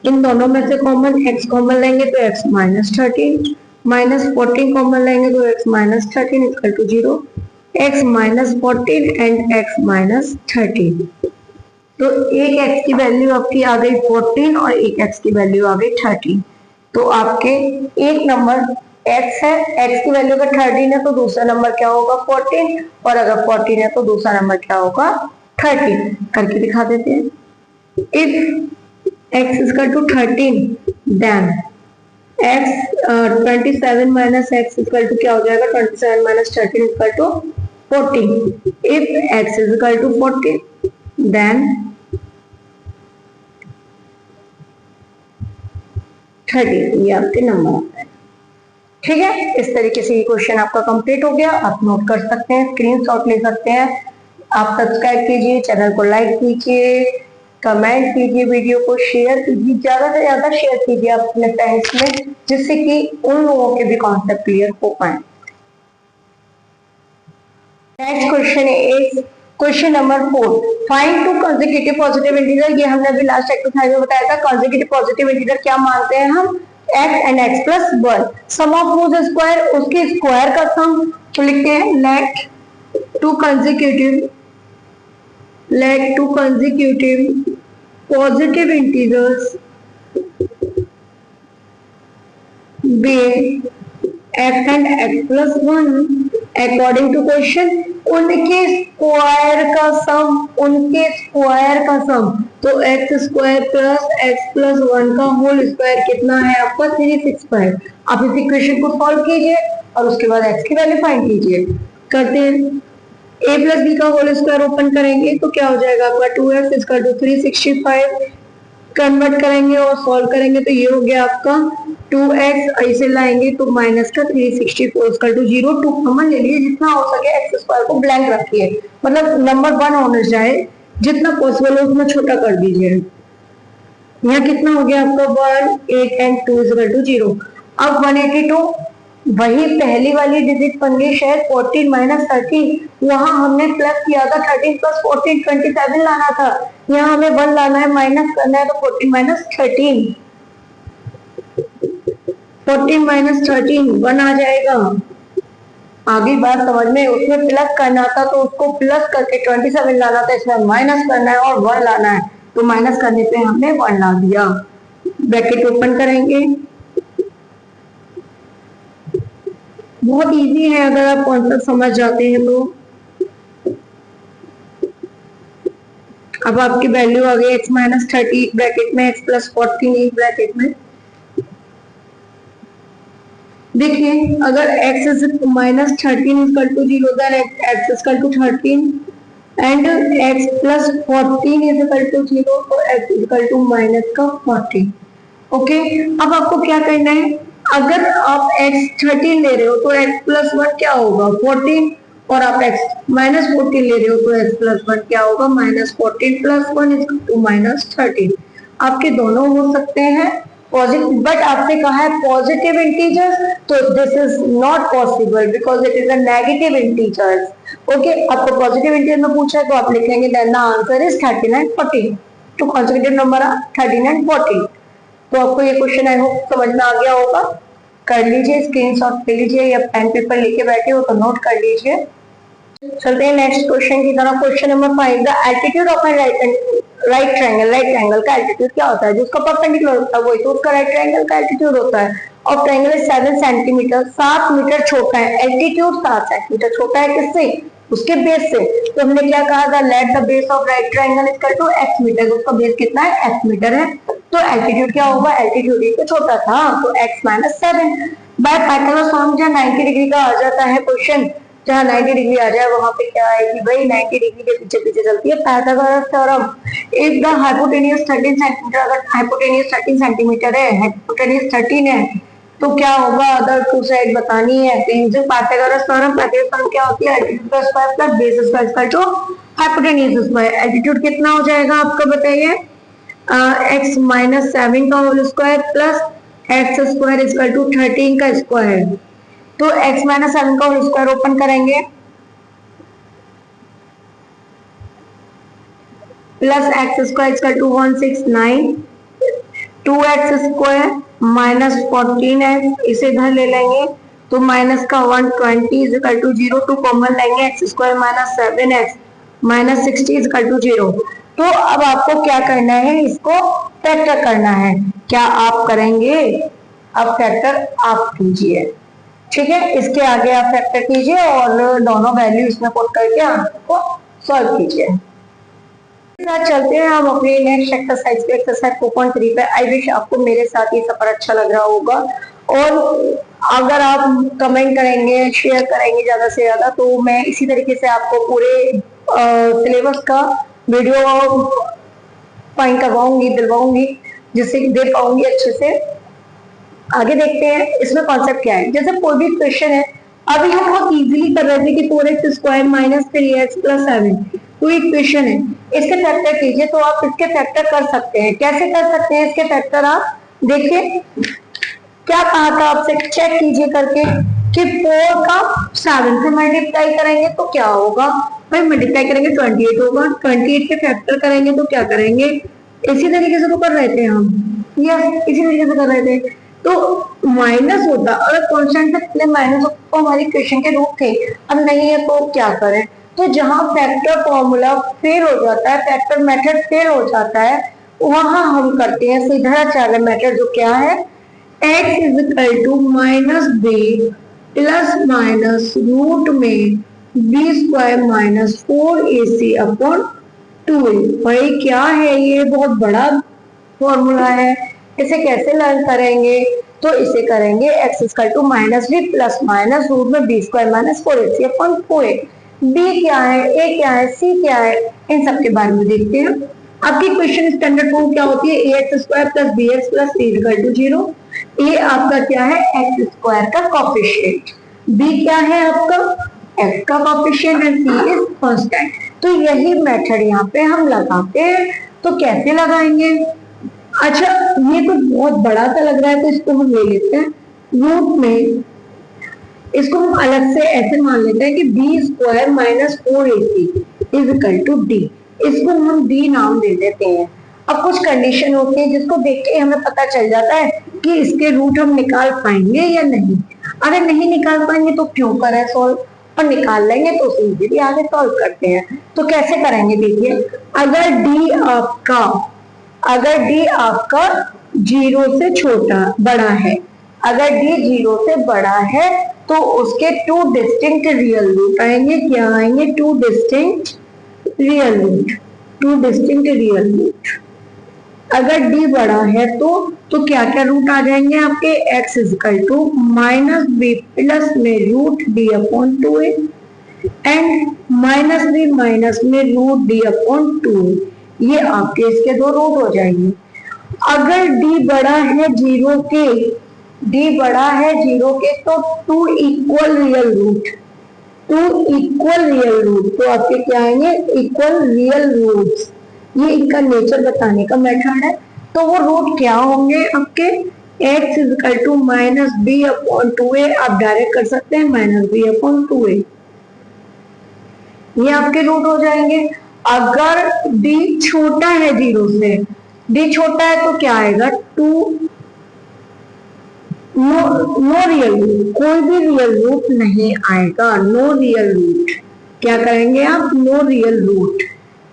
इन दोनों में से कॉमन x कॉमन लेंगे तो x माइनस 13 माइनस 14 कॉमन लेंगे तो x minus 13 equal to 0, x minus 14 and x minus 13। तो एक x की वैल्यू आपकी आ गई 14 और एक x की वैल्यू आ गई 13। तो आपके एक नंबर x है, x की वैल्यू अगर 13 है तो दूसरा नंबर क्या होगा 14, और अगर 14 है तो दूसरा नंबर क्या होगा 13। करके दिखा देते हैं। If x is equal to 13 then x 27 minus x equal to क्या हो जाएगा 27 minus 13 equal to 14। If x is equal to 14 then 30, ये आपके नंबर आता है। ठीक है, इस तरीके से ये क्वेश्चन आपका कंप्लीट हो गया। आप नोट कर सकते हैं, स्क्रीनशॉट ले सकते हैं। आप सब्सक्राइब कीजिए, चैनल को लाइक कीजिए, कमेंट कीजिए, वीडियो को शेयर कीजिए, ज्यादा से ज्यादा शेयर कीजिए अपने फ्रेंड्स में, जिससे कि उन लोगों के भी कॉन्सेप्ट क्लियर हो पाए। Next question is question number 4, find to consecutive positive integer. ये हमने अभी लास्ट एक्सरसाइज में बताया था। कंसेक्यूटिव पॉजिटिव इंटीजर क्या मानते हैं हम, x and x plus 1, sum of whose square, उसके स्क्वायर का सम। तो लिखते हैं let two consecutive positive integers being x and x plus 1 according to question उनके स्क्वायर का सम। तो x square plus x plus 1 का होल स्क्वायर कितना है आपका 365। आप इस इक्वेशन को सॉल्व कीजिए और उसके बाद x की वैल्यू फाइंड कीजिए। करते हैं, a प्लस बी का होल स्क्वायर ओपन करेंगे तो क्या हो जाएगा आपका 2x इक्वल टू 365। कन्वर्ट करेंगे और सॉल्व करेंगे तो ये हो गया आपका 2x, ऐसे लाएंगे तो माइनस का 364 इक्वल टू 0। 2 कॉमन ले लिए, जितना हो सके x स्क्वायर को ब्लैंक रखिए, मतलब नंबर 1 होना चाहे, जितना पॉसिबल हो उतना छोटा कर दीजिए। यहाँ कितना हो गया आपका 1, 8 एंड 2 इक्वल टू 0। अब 182 वही पहली वाली डिजिट बन गई शायद 14 माइनस 13, वहां हमने प्लस किया था 13 प्लस 14 27 लाना था, यहाँ हमें 1 लाना है, माइनस करना है, तो 14 माइनस 13 14 माइनस 13 1 आ जाएगा। आगे बात समझ में, उसमें प्लस करना था तो उसको प्लस करके 27 लाना था, इसमें माइनस करना है और 1 लाना है, तो माइनस करने पे हमने 1 ला दिया। ब्रैकेट ओपन करेंगे, बहुत इजी है अगर आप कॉन्सेप्ट समझ जाते हैं तो। अब आपकी वैल्यू आ गई x माइनस 30 ब्रैकेट में, x प्लस 14 एक ब्रैकेट में। देखिए अगर x is minus 13 equal to 0 then x equal to 13 and x plus 14 is equal to 0, तो x इक्वल टू माइनस का 14। ओके, अब आपको क्या करना है, अगर आप x 13 ले रहे हो तो x प्लस 1 क्या होगा 14, और आप x माइनस 14 ले रहे हो तो x प्लस 1 क्या होगा minus 14 plus 1 is to minus 13। आपके दोनों हो सकते हैं पॉजिटिव, बट आपने कहा है पॉजिटिव इंटीजर्स, तो this is not possible because it is a negative integers. Okay, आपको पॉजिटिव इंटीजर में पूछा है तो आप लिखेंगे देन द आंसर इज 39 14, तो कॉन्सेक्यूटिव नंबर आर 39 14। तो आपको ये क्वेश्चन आई होप समझ में आ गया होगा। कर लीजिए, स्क्रीनशॉट ले लीजिए या पेन पेपर लेके बैठे हो तो नोट कर लीजिए। चलते हैं नेक्स्ट क्वेश्चन की तरफ। Question number 5, the altitude of A right triangle का एल्टीट्यूड क्या होता है? जो उसका परपेंडिकुलर होता है वही तो उसका राइट ट्रायंगल का एल्टीट्यूड होता है। और ट्रायंगल 7 सेंटीमीटर 7 मीटर छोटा है, एल्टीट्यूड 7 सेंटीमीटर छोटा है किससे? उसके बेस से। तो हमने क्या कहा था, let the base of right triangle equal to x metre, उसका बेस कितना है x मीटर है, तो एल्टीट्यूड क्या होगा, एल्टीट्यूड ही तो छोटा था तो x minus 7। By Pythagoras theorem जहाँ 90 डिग्री का आ जाता है क्वेश्चन, जहाँ 90 डिग्री आ जाए वहां पे क्या आएगी भाई, 90 डिग्री के पीछे पीछे चलती है Pythagoras theorem. If the hypotenuse 13 centimetre, अगर हाइपोटेन्यूज 13 सेंटीमीटर है, हाइपोटेन्यूज 13 है, तो क्या होगा, अदर टू साइड बतानी है। तो using Pythagoras theorem, Pythagoras theorem क्या होती है, एल्टीट्यूड का square plus base square equal to hypotenuse square. Altitude कितना हो जाएगा आपका बताइए, x माइनस 7 का whole square plus x square equal to 13 का स्क्वायर। तो x माइनस 7 का होल स्क्वायर ओपन करेंगे plus x square equal to 169, 2x square minus 14x, इसे इधर ले लेंगे तो माइनस का 120 इक्वल टू 0, टू कॉमन लेंगे x square minus 7x minus 60 equal to 0। तो अब आपको क्या करना है, इसको फैक्टर करना है। क्या आप करेंगे, अब फैक्टर आप कीजिए, ठीक है। इसके आगे आप फैक्टर कीजिए और दोनों वैल्यू इसमें पुट करके आंसर को सॉल्व कीजिए। चलते हैं हम अपनी नेक्स्ट एक्सरसाइज पे, एक्सरसाइज 4.3 पे। आई विश आपको मेरे साथ ये सफर अच्छा लग रहा होगा, और अगर आप कमेंट करेंगे, शेयर करेंगे ज्यादा से ज्यादा, तो मैं इसी तरीके से आपको पूरे सिलेबस का वीडियो फाइन करवाऊंगी, दिलवाऊंगी, जिससे दे पाऊंगी अच्छे से। आगे देखते हैं इसमें कॉन्सेप्ट क्या है। जैसे कोई भी क्वेश्चन है, अभी हम बहुत इजीली कर रहे थे कि 4x square minus 3x plus 7, कोई इक्वेशन है, इसके फैक्टर कीजिए। तो आप इसके फैक्टर कर सकते हैं। कैसे कर सकते हैं इसके फैक्टर, आप देखिए क्या कहा था आपसे, चेक कीजिए करके कि 4 का 7 से मल्टीप्लाई करेंगे तो क्या होगा भाई, मल्टीप्लाई करेंगे 28 होगा, 28 के फैक्टर करेंगे तो क्या करेंगे, इसी तरीके से तो कर रहे थे हम, यस इसी तरीके से कर रहे थे। तो माइनस होता, अगर कांस्टेंट से पहले माइनस तो हमारी इक्वेशन के रूट थे, अब नहीं है तो क्या करें। तो जहां फैक्टर फॉर्मूला फेल हो जाता है, फैक्टर मेथड फेल हो जाता है, वहां हम करते हैं सीधा चाल मेथड, जो क्या है, x is equal to minus B plus minus root में B square minus 4ac upon 2a। भाई क्या है ये, बहुत बड़ा फॉर्मूला है, इसे कैसे लर्न करेंगे, तो इसे करेंगे x equal to minus B plus minus root में B square minus 4ac upon 4a। b क्या है, a क्या है, c क्या है, इन सब के बारे में देखते हैं। आपकी क्वेश्चन स्टैंडर्ड फॉर्म क्या होती है, ax square plus bx plus c equal to 0। a आपका क्या है, x स्क्वायर का कोफिशिएंट, b क्या है आपका x का coefficient, and c is constant. तो यही मेथड यहाँ पे हम लगाते हैं। तो कैसे लगाएंगे, अच्छा ये तो बहुत बड़ा सा लग रहा है, तो इसको हम ले लेते हैं रूट में, इसको हम अलग से ऐसे मान लेते हैं कि b square minus 4ac is equal to D, इसको हम डी नाम दे देते हैं। अब कुछ कंडीशन होती है जिसको देख के हमें पता चल जाता है कि इसके रूट हम निकाल पाएंगे या नहीं। अगर नहीं निकाल पाएंगे तो क्यों करें सॉल्व, और निकाल लेंगे तो उसे भी आगे सॉल्व करते हैं। तो कैसे करेंगे, देखिए अगर डी आपका 0 से छोटा बड़ा है, अगर डी 0 से बड़ा है तो उसके 2 डिस्टिंक्ट रियल रूट आएंगे। क्या आएंगे, 2 distinct real root, 2 distinct real root. अगर डी बड़ा है तो क्या क्या रूट आ जाएंगे आपके, x equal to minus B plus में root D upon 2a and minus B minus में रूट डी अपॉन 2a, ये आपके इसके दो रूट हो जाएंगे। अगर d बड़ा है 0 के डी बड़ा है जीरो के तो two equal real root, two equal real root, तो आपके क्या आएंगे इक्वल रियल रूट्स। ये इनका नेचर बताने का मेथड है। तो वो रूट क्या होंगे आपके, x is equal to minus B upon two A, आप डायरेक्ट कर सकते हैं minus B upon two A, ये आपके रूट हो जाएंगे। अगर d छोटा है जीरो से, d छोटा है तो क्या आएगा, टू नो रियल रूट, कोई भी रियल रूट नहीं आएगा, नो रियल रूट। क्या करेंगे आप, नो रियल रूट।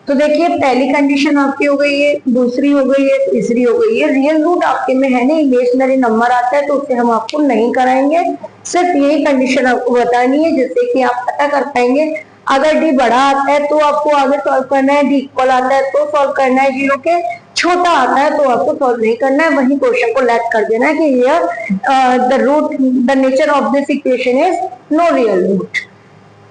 तो देखिए पहली कंडीशन आपकी हो गई है, दूसरी हो गई है, तीसरी हो गई है। रियल रूट आपके में है नहीं, इमेजिनरी नंबर आता है तो उससे हम आपको नहीं कराएंगे, सिर्फ यही कंडीशन आपको बतानी है जिससे कि आप पता कर पाएंगे। अगर डी बड़ा आता है तो आपको आगे सॉल्व करना है, डी इक्वल आता है तो सॉल्व करना है जीरो के, छोटा आता है तो आपको सॉल्व नहीं करना है, वही क्वेश्चन को लेट कर देना है कि here the root the nature of this equation is no real root.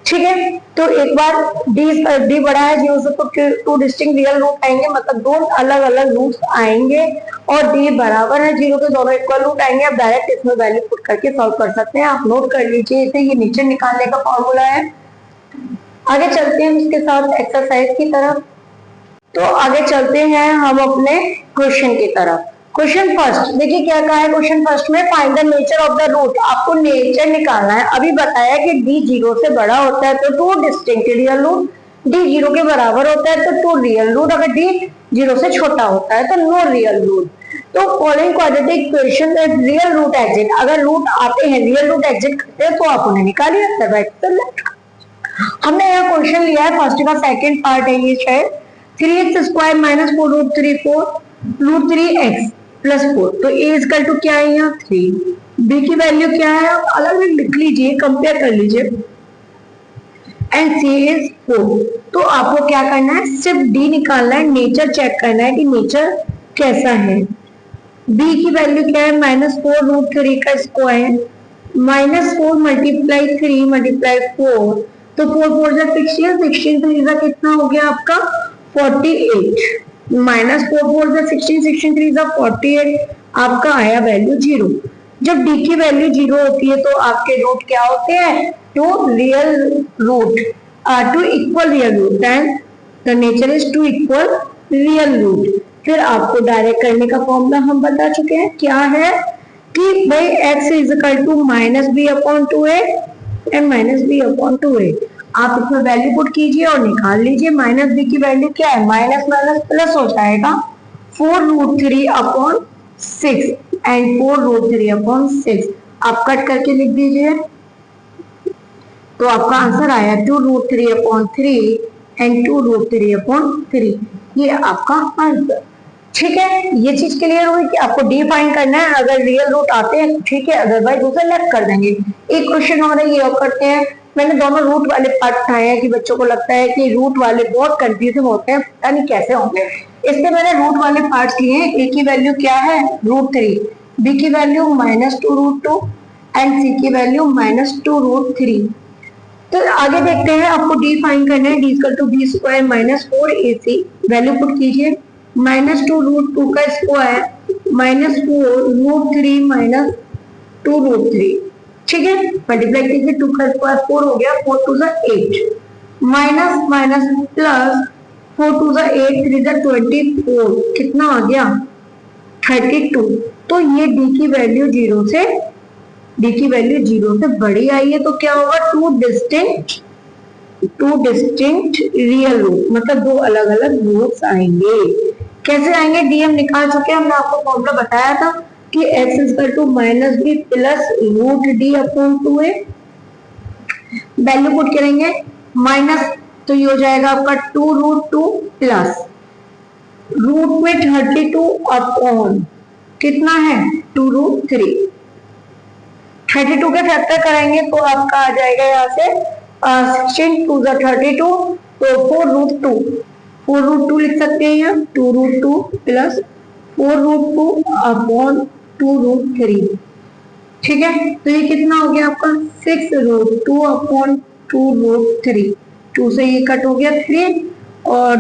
ठीक है, तो एक बार डी बड़ा है जीरो से तो टू डिस्टिंक्ट रियल रूट आएंगे, मतलब दो अलग अलग रूट्स आएंगे, और डी बराबर है जीरो के, दोनों इक्वल रूट आएंगे। आप डायरेक्ट इसमें वैल्यू पुट करके सॉल्व कर सकते हैं। आप नोट कर लीजिए इसे, ये नीचे निकालने का फॉर्मूला है। आगे चलते हैं इसके साथ एक्सरसाइज की तरफ। तो आगे चलते हैं हम अपने क्वेश्चन की तरफ। क्वेश्चन फर्स्ट देखिए क्या कहा है क्वेश्चन फर्स्ट में, find the nature of the root, आपको नेचर निकालना है। अभी बताया कि डी जीरो से बड़ा होता है तो two distinct real root, D zero के बराबर होता है तो टू रियल रूट, अगर डी जीरो से छोटा होता है तो नो रियल रूट। तो following quadratic equation that real root exist, अगर रूट आते हैं रियल रूट एग्जिस्ट करते हैं तो आप उन्हें निकालिए, राइट तो लेफ्ट। हमने यहाँ क्वेश्चन लिया है फर्स्ट का सेकंड पार्ट है ये शायद, 3x square minus 4 root 3 4 root 3x plus 4, तो a इक्वल टू क्या है यहाँ 3, b की वैल्यू क्या है आप अलग अलग लिख लीजिए, कंपेयर कर लीजिए, एंड c इज 4। तो आपको क्या करना है, सिर्फ d निकालना है, नेचर चेक करना है कि नेचर कैसा है। b की वैल्यू क्या है माइनस 4 रूट 3 का स्क्वायर, माइनस 4 मल्टीप्लाई 3 मल्टीप्लाई 4, तो 4 4 जा 16, 16 3 जा कितना हो गया आपका 48, माइनस 4 4 जा 16, 16 3 जा 48, आपका आया वैल्यू 0। जब d की वैल्यू 0 होती है तो आपके रूट क्या होते हैं, two real root, two equal real root, and the nature is two equal real root. फिर आपको डायरेक्ट करने का फॉर्मूला हम बता चुके हैं, क्या है कि भाई x is equal to minus B upon two A and minus B upon two A, आप इसमें वैल्यू पुट कीजिए और निकाल लीजिए। माइनस बी की वैल्यू क्या है, माइनस माइनस प्लस हो जाएगा, 4 root 3 upon 6 and 4 root 3 upon 6, आप कट करके लिख दीजिए, तो आपका आंसर आया 2 root 3 upon 3 and 2 root 3 upon 3, ये आपका आंसर। ठीक है, ये चीज क्लियर हुई कि आपको डी फाइंड करना है, अगर रियल रूट आते हैं ठीक है, अदरवाइज उसे लेफ्ट कर देंगे। एक क्वेश्चन और है, ये और करते हैं। मैंने दोनों रूट वाले पार्ट उठाए हैं कि बच्चों को लगता है कि रूट वाले बहुत कंफ्यूजिंग होते हैं, पता नहीं कैसे होंगे, इसलिए मैंने रूट वाले पार्ट्स लिए हैं। ए की वैल्यू क्या है रूट 3, बी की वैल्यू माइनस 2 रूट 2 एंड सी की वैल्यू माइनस 2 रूट 3। तो आगे देखते हैं, आपको डी फाइंड करना है, D equal to b square minus 4ac, value put कीजिए, माइनस 2 रूट 2 का square minus 4 root 3 minus 2 root 3, ठीक है, मल्टीप्लाई कीजिए, 2 का स्क्वायर 4 हो गया, 4 टू ज़ा 8, माइनस माइनस प्लस 4 टू ज़ा 8 3 ज़ा 24, कितना आ गया 32। तो ये डी की वैल्यू 0 से बड़ी आई है, तो क्या होगा टू डिस्टिंक्ट रियल रूट, मतलब दो अलग अलग रूट्स आएंगे। कैसे आएंगे, डी हम निकाल चुके हैं, हमने आपको फॉर्मूला बताया था कि x is equal to minus B plus root D upon 2a, value put करेंगे, माइनस तो ये हो जाएगा आपका 2 रूट 2 प्लस रूट में 32 अपॉन कितना है 2 रूट 3, 32 के फैक्टर करेंगे तो आपका आ जाएगा यहाँ से 16 टू ज़ा 32, तो 4 रूट 2 लिख सकते हैं यहाँ, 2 root 2 plus 4 root 2 upon 2 root 3, ठीक है, तो ये कितना हो गया आपका 6 रूट 2 अपॉन 2 रूट 3, 2 से ये कट हो गया 3 और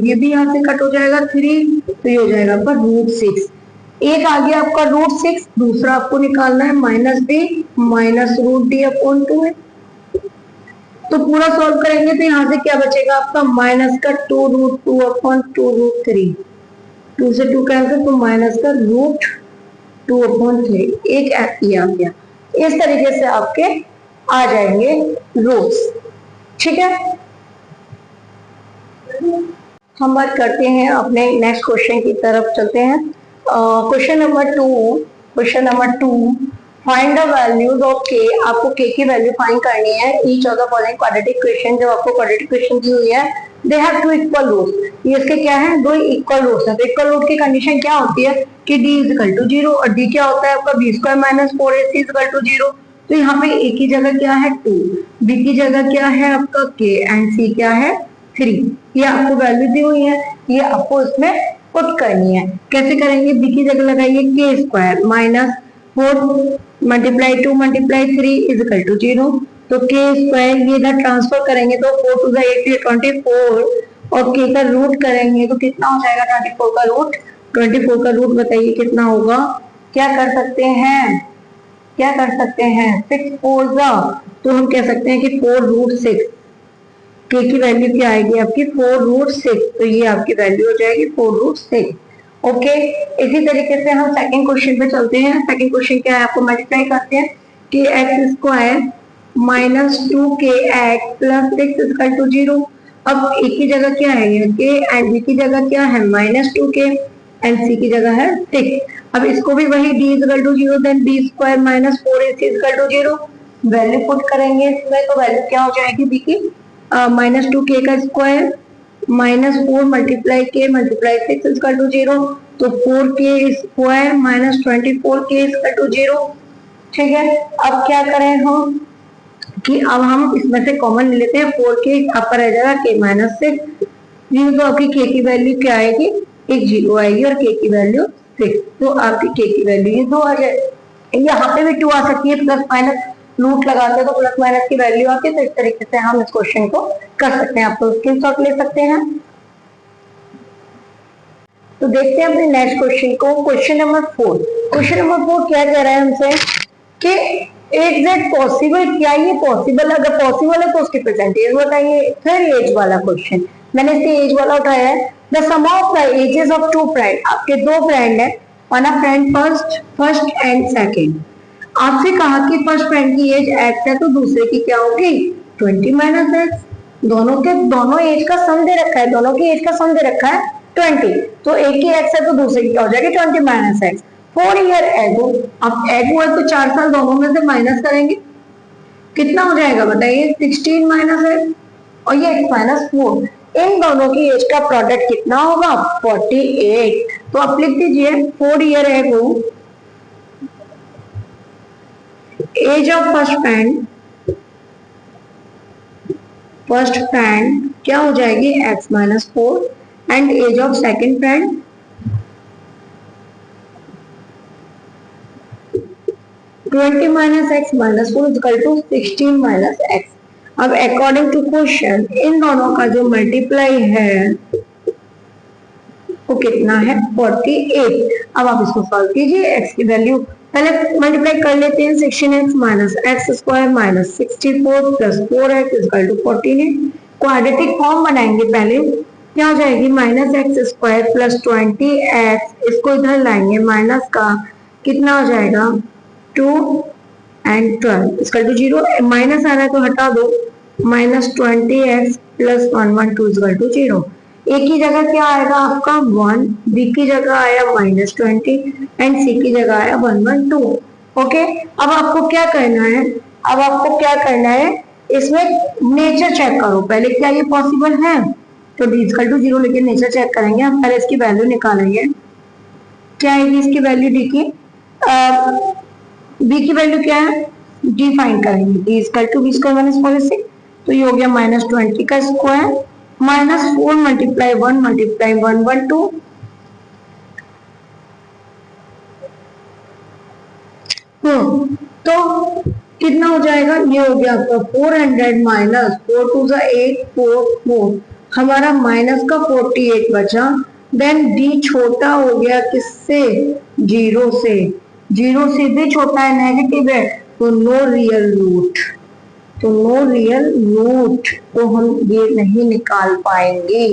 ये भी यहाँ से कट हो जाएगा 3, तो ये हो जाएगा आपका रूट 6। एक आ गया आपका √6, दूसरा आपको निकालना है -b माइनस √d/2 है। तो पूरा सॉल्व करेंगे तो यहाँ से क्या बचेगा आपका माइनस का 2√2/2√3, 2 से 2 कैंसिल तो माइनस का √2/3, एक ये आ गया। इस तरीके से आपके आ जाएंगे रूट्स। ठीक है, हम बात करते हैं अपने नेक्स्ट क्वेश्चन की तरफ चलते हैं। Question number 2 find the values of k. आपको के की वैल्यू फाइंड करनी है। Each of the following quadratic equation, जब आपको क्वाड्रेटिक इक्वेशन दी हुई है, they have two equal roots. ये इसके क्या है, दो इक्वल रूट्स हैं। तो इक्वल रूट की कंडीशन क्या होती है कि d इक्वल टू 0 और d क्या होता है आपका b² minus 4ac equal to 0। तो यहाँ पे a की जगह क्या है 2, b की जगह क्या है आपका k एंड c क्या है 3। ये आपको वैल्यू दी हुई है, ये आपको इसमें पुट करनी है। कैसे करेंगे, b की जगह लगाइए k² minus 4 multiply 2 multiply 3 is equal to 0। तो k², ये इधर ट्रांसफर करेंगे तो 4 टू द 8 24 और k का रूट करेंगे तो कितना हो जाएगा 24 का रूट। 24 का रूट बताइए कितना होगा। क्या कर सकते हैं, 6 4 जा, तो हम कह सकते हैं कि 4√6। k की वैल्यू क्या आएगी आपकी 4√6, तो ये आपकी वैल्यू हो जाएगी 4√6। ओके, इसी तरीके से हम सेकंड क्वेश्चन पे चलते हैं। सेकंड क्वेश्चन क्या है, आपको मल्टीप्लाई करते हैं कि x² minus 2kx plus 6 equal to 0। अब a की जगह क्या है k एंड b की जगह क्या है -2k एंड c की जगह है 6। अब इसको भी वही d equal to 0 then b² minus 4ac equal to 0 value put करेंगे इसमें। तो वैल्यू क्या हो जाएगी b की -2k का square minus 4 multiply k multiply 6 equal to 0। तो 4k² minus 24k equal to 0। ठीक है, अब क्या करें हम कि अब हम इसमें से कॉमन ले लेते हैं। 4k आपका रह जाएगा k माइनस 6, तो आपकी k की वैल्यू क्या आएगी, एक 0 आएगी और k की वैल्यू 6। तो आपकी k की वैल्यू ये 2 आ जाए। यहाँ पे भी 2 आ सकती है, प्लस माइनस रूट लगाते हैं तो प्लस माइनस की वैल्यू आती है। तो इस तरीके से हम इस क्वेश्चन को कर सकते हैं। आप तो स्क्रीनशॉट ले सकते हैं। तो देखते हैं अपने नेक्स्ट क्वेश्चन को। Question number 4। क्वेश्चन नंबर 4 क्या कह रहा है हमसे कि इज इट पॉसिबल, क्या ये पॉसिबल, अगर पॉसिबल है तो उसकी परसेंटेज बताइए। फिर एज वाला क्वेश्चन, मैंने इससे एज वाला उठाया है। The sum of the ages of 2 friend, आपके 2 फ्रेंड है, one a friend first and second. आपसे कहा कि फर्स्ट फ्रेंड की एज x है तो दूसरे की क्या होगी 20 माइनस x। दोनों एज का सम दे रखा है, दोनों की एज का सम दे रखा है 20। तो एक की x है तो दूसरे की क्या हो जाएगी 20 माइनस x। 4 ईयर एगो, अब एगो है तो 4 साल दोनों में से माइनस करेंगे, कितना हो जाएगा बताइए 16 माइनस x और ये x माइनस 4। इन दोनों की एज का प्रोडक्ट कितना होगा 48। तो आप लिख दीजिए 4 year ago as of first friend क्या हो जाएगी x minus 4 and age of second friend 20 minus x minus 4 equal to 16 minus x। अब अकॉर्डिंग टू क्वेश्चन इन दोनों का जो मल्टीप्लाई है वो कितना है 48। अब आप इसको सॉल्व कीजिए। x की वैल्यू पहले मल्टीप्लाई कर लेते हैं 16x minus x² minus 64 plus 4x equal to 14। Quadratic form बनाएंगे। पहले क्या हो जाएगी -x² प्लस 20x, इसको इधर लाएंगे माइनस का कितना हो जाएगा 2 एंड 12 इक्वल टू 0। माइनस आ रहा है तो हटा दो, -20x प्लस 112 इक्वल टू 0। ए की जगह क्या आएगा आपका 1, बी की जगह आया -20 एंड सी की जगह आया 112। ओके, अब आपको क्या करना है, इसमें नेचर चेक करो पहले, क्या ये पॉसिबल है। तो d इक्वल टू 0 लेके नेचर चेक करेंगे। हम पहले इसकी वैल्यू निकालेंगे, क्या आएगी इसकी वैल्यू d की, b की वैल्यू क्या है d फाइंड करेंगे। d equal to b² minus 4ac, तो ये हो गया -20 का स्क्वायर माइनस 4 मल्टीप्लाई 1 मल्टीप्लाई 112। तो कितना हो जाएगा, ये हो गया आपका 400 माइनस 4 टू 8 4 हमारा माइनस का 48 बचा। देन d छोटा हो गया किससे जीरो से भी छोटा है, नेगेटिव है, तो नो रियल रूट, तो नो रियल रूट, तो हम ये नहीं निकाल पाएंगे,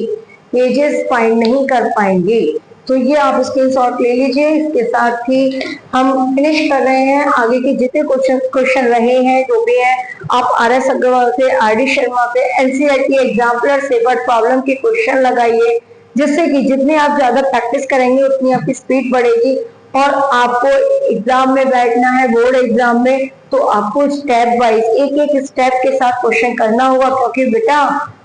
एजेस फाइंड नहीं कर पाएंगे। तो ये आप स्क्रीनशॉट ले लीजिए। इसके साथ ही हम फिनिश कर रहे हैं। आगे के जितने क्वेश्चन रहे हैं जो भी है, आप RS अग्रवाल से, RD शर्मा से, NCERT एग्जाम्पलर से वर्ड प्रॉब्लम के क्वेश्चन लगाइए, जिससे कि जितने आप ज्यादा प्रैक्टिस करेंगे उतनी आपकी स्पीड बढ़ेगी। और आपको एग्जाम में बैठना है, बोर्ड एग्जाम में, तो आपको स्टेप वाइज एक एक स्टेप के साथ क्वेश्चन करना होगा, क्योंकि बेटा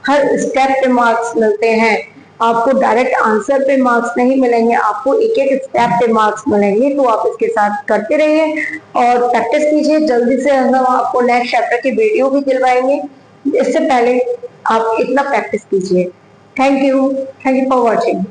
हर स्टेप पे मार्क्स मिलते हैं, आपको डायरेक्ट आंसर पे मार्क्स नहीं मिलेंगे, आपको एक एक स्टेप पे मार्क्स मिलेंगे। तो आप इसके साथ करते रहिए और प्रैक्टिस कीजिए। जल्दी से हम आपको नेक्स्ट चैप्टर की वीडियो भी दिलवाएंगे, इससे पहले आप इतना प्रैक्टिस कीजिए। Thank you for watching.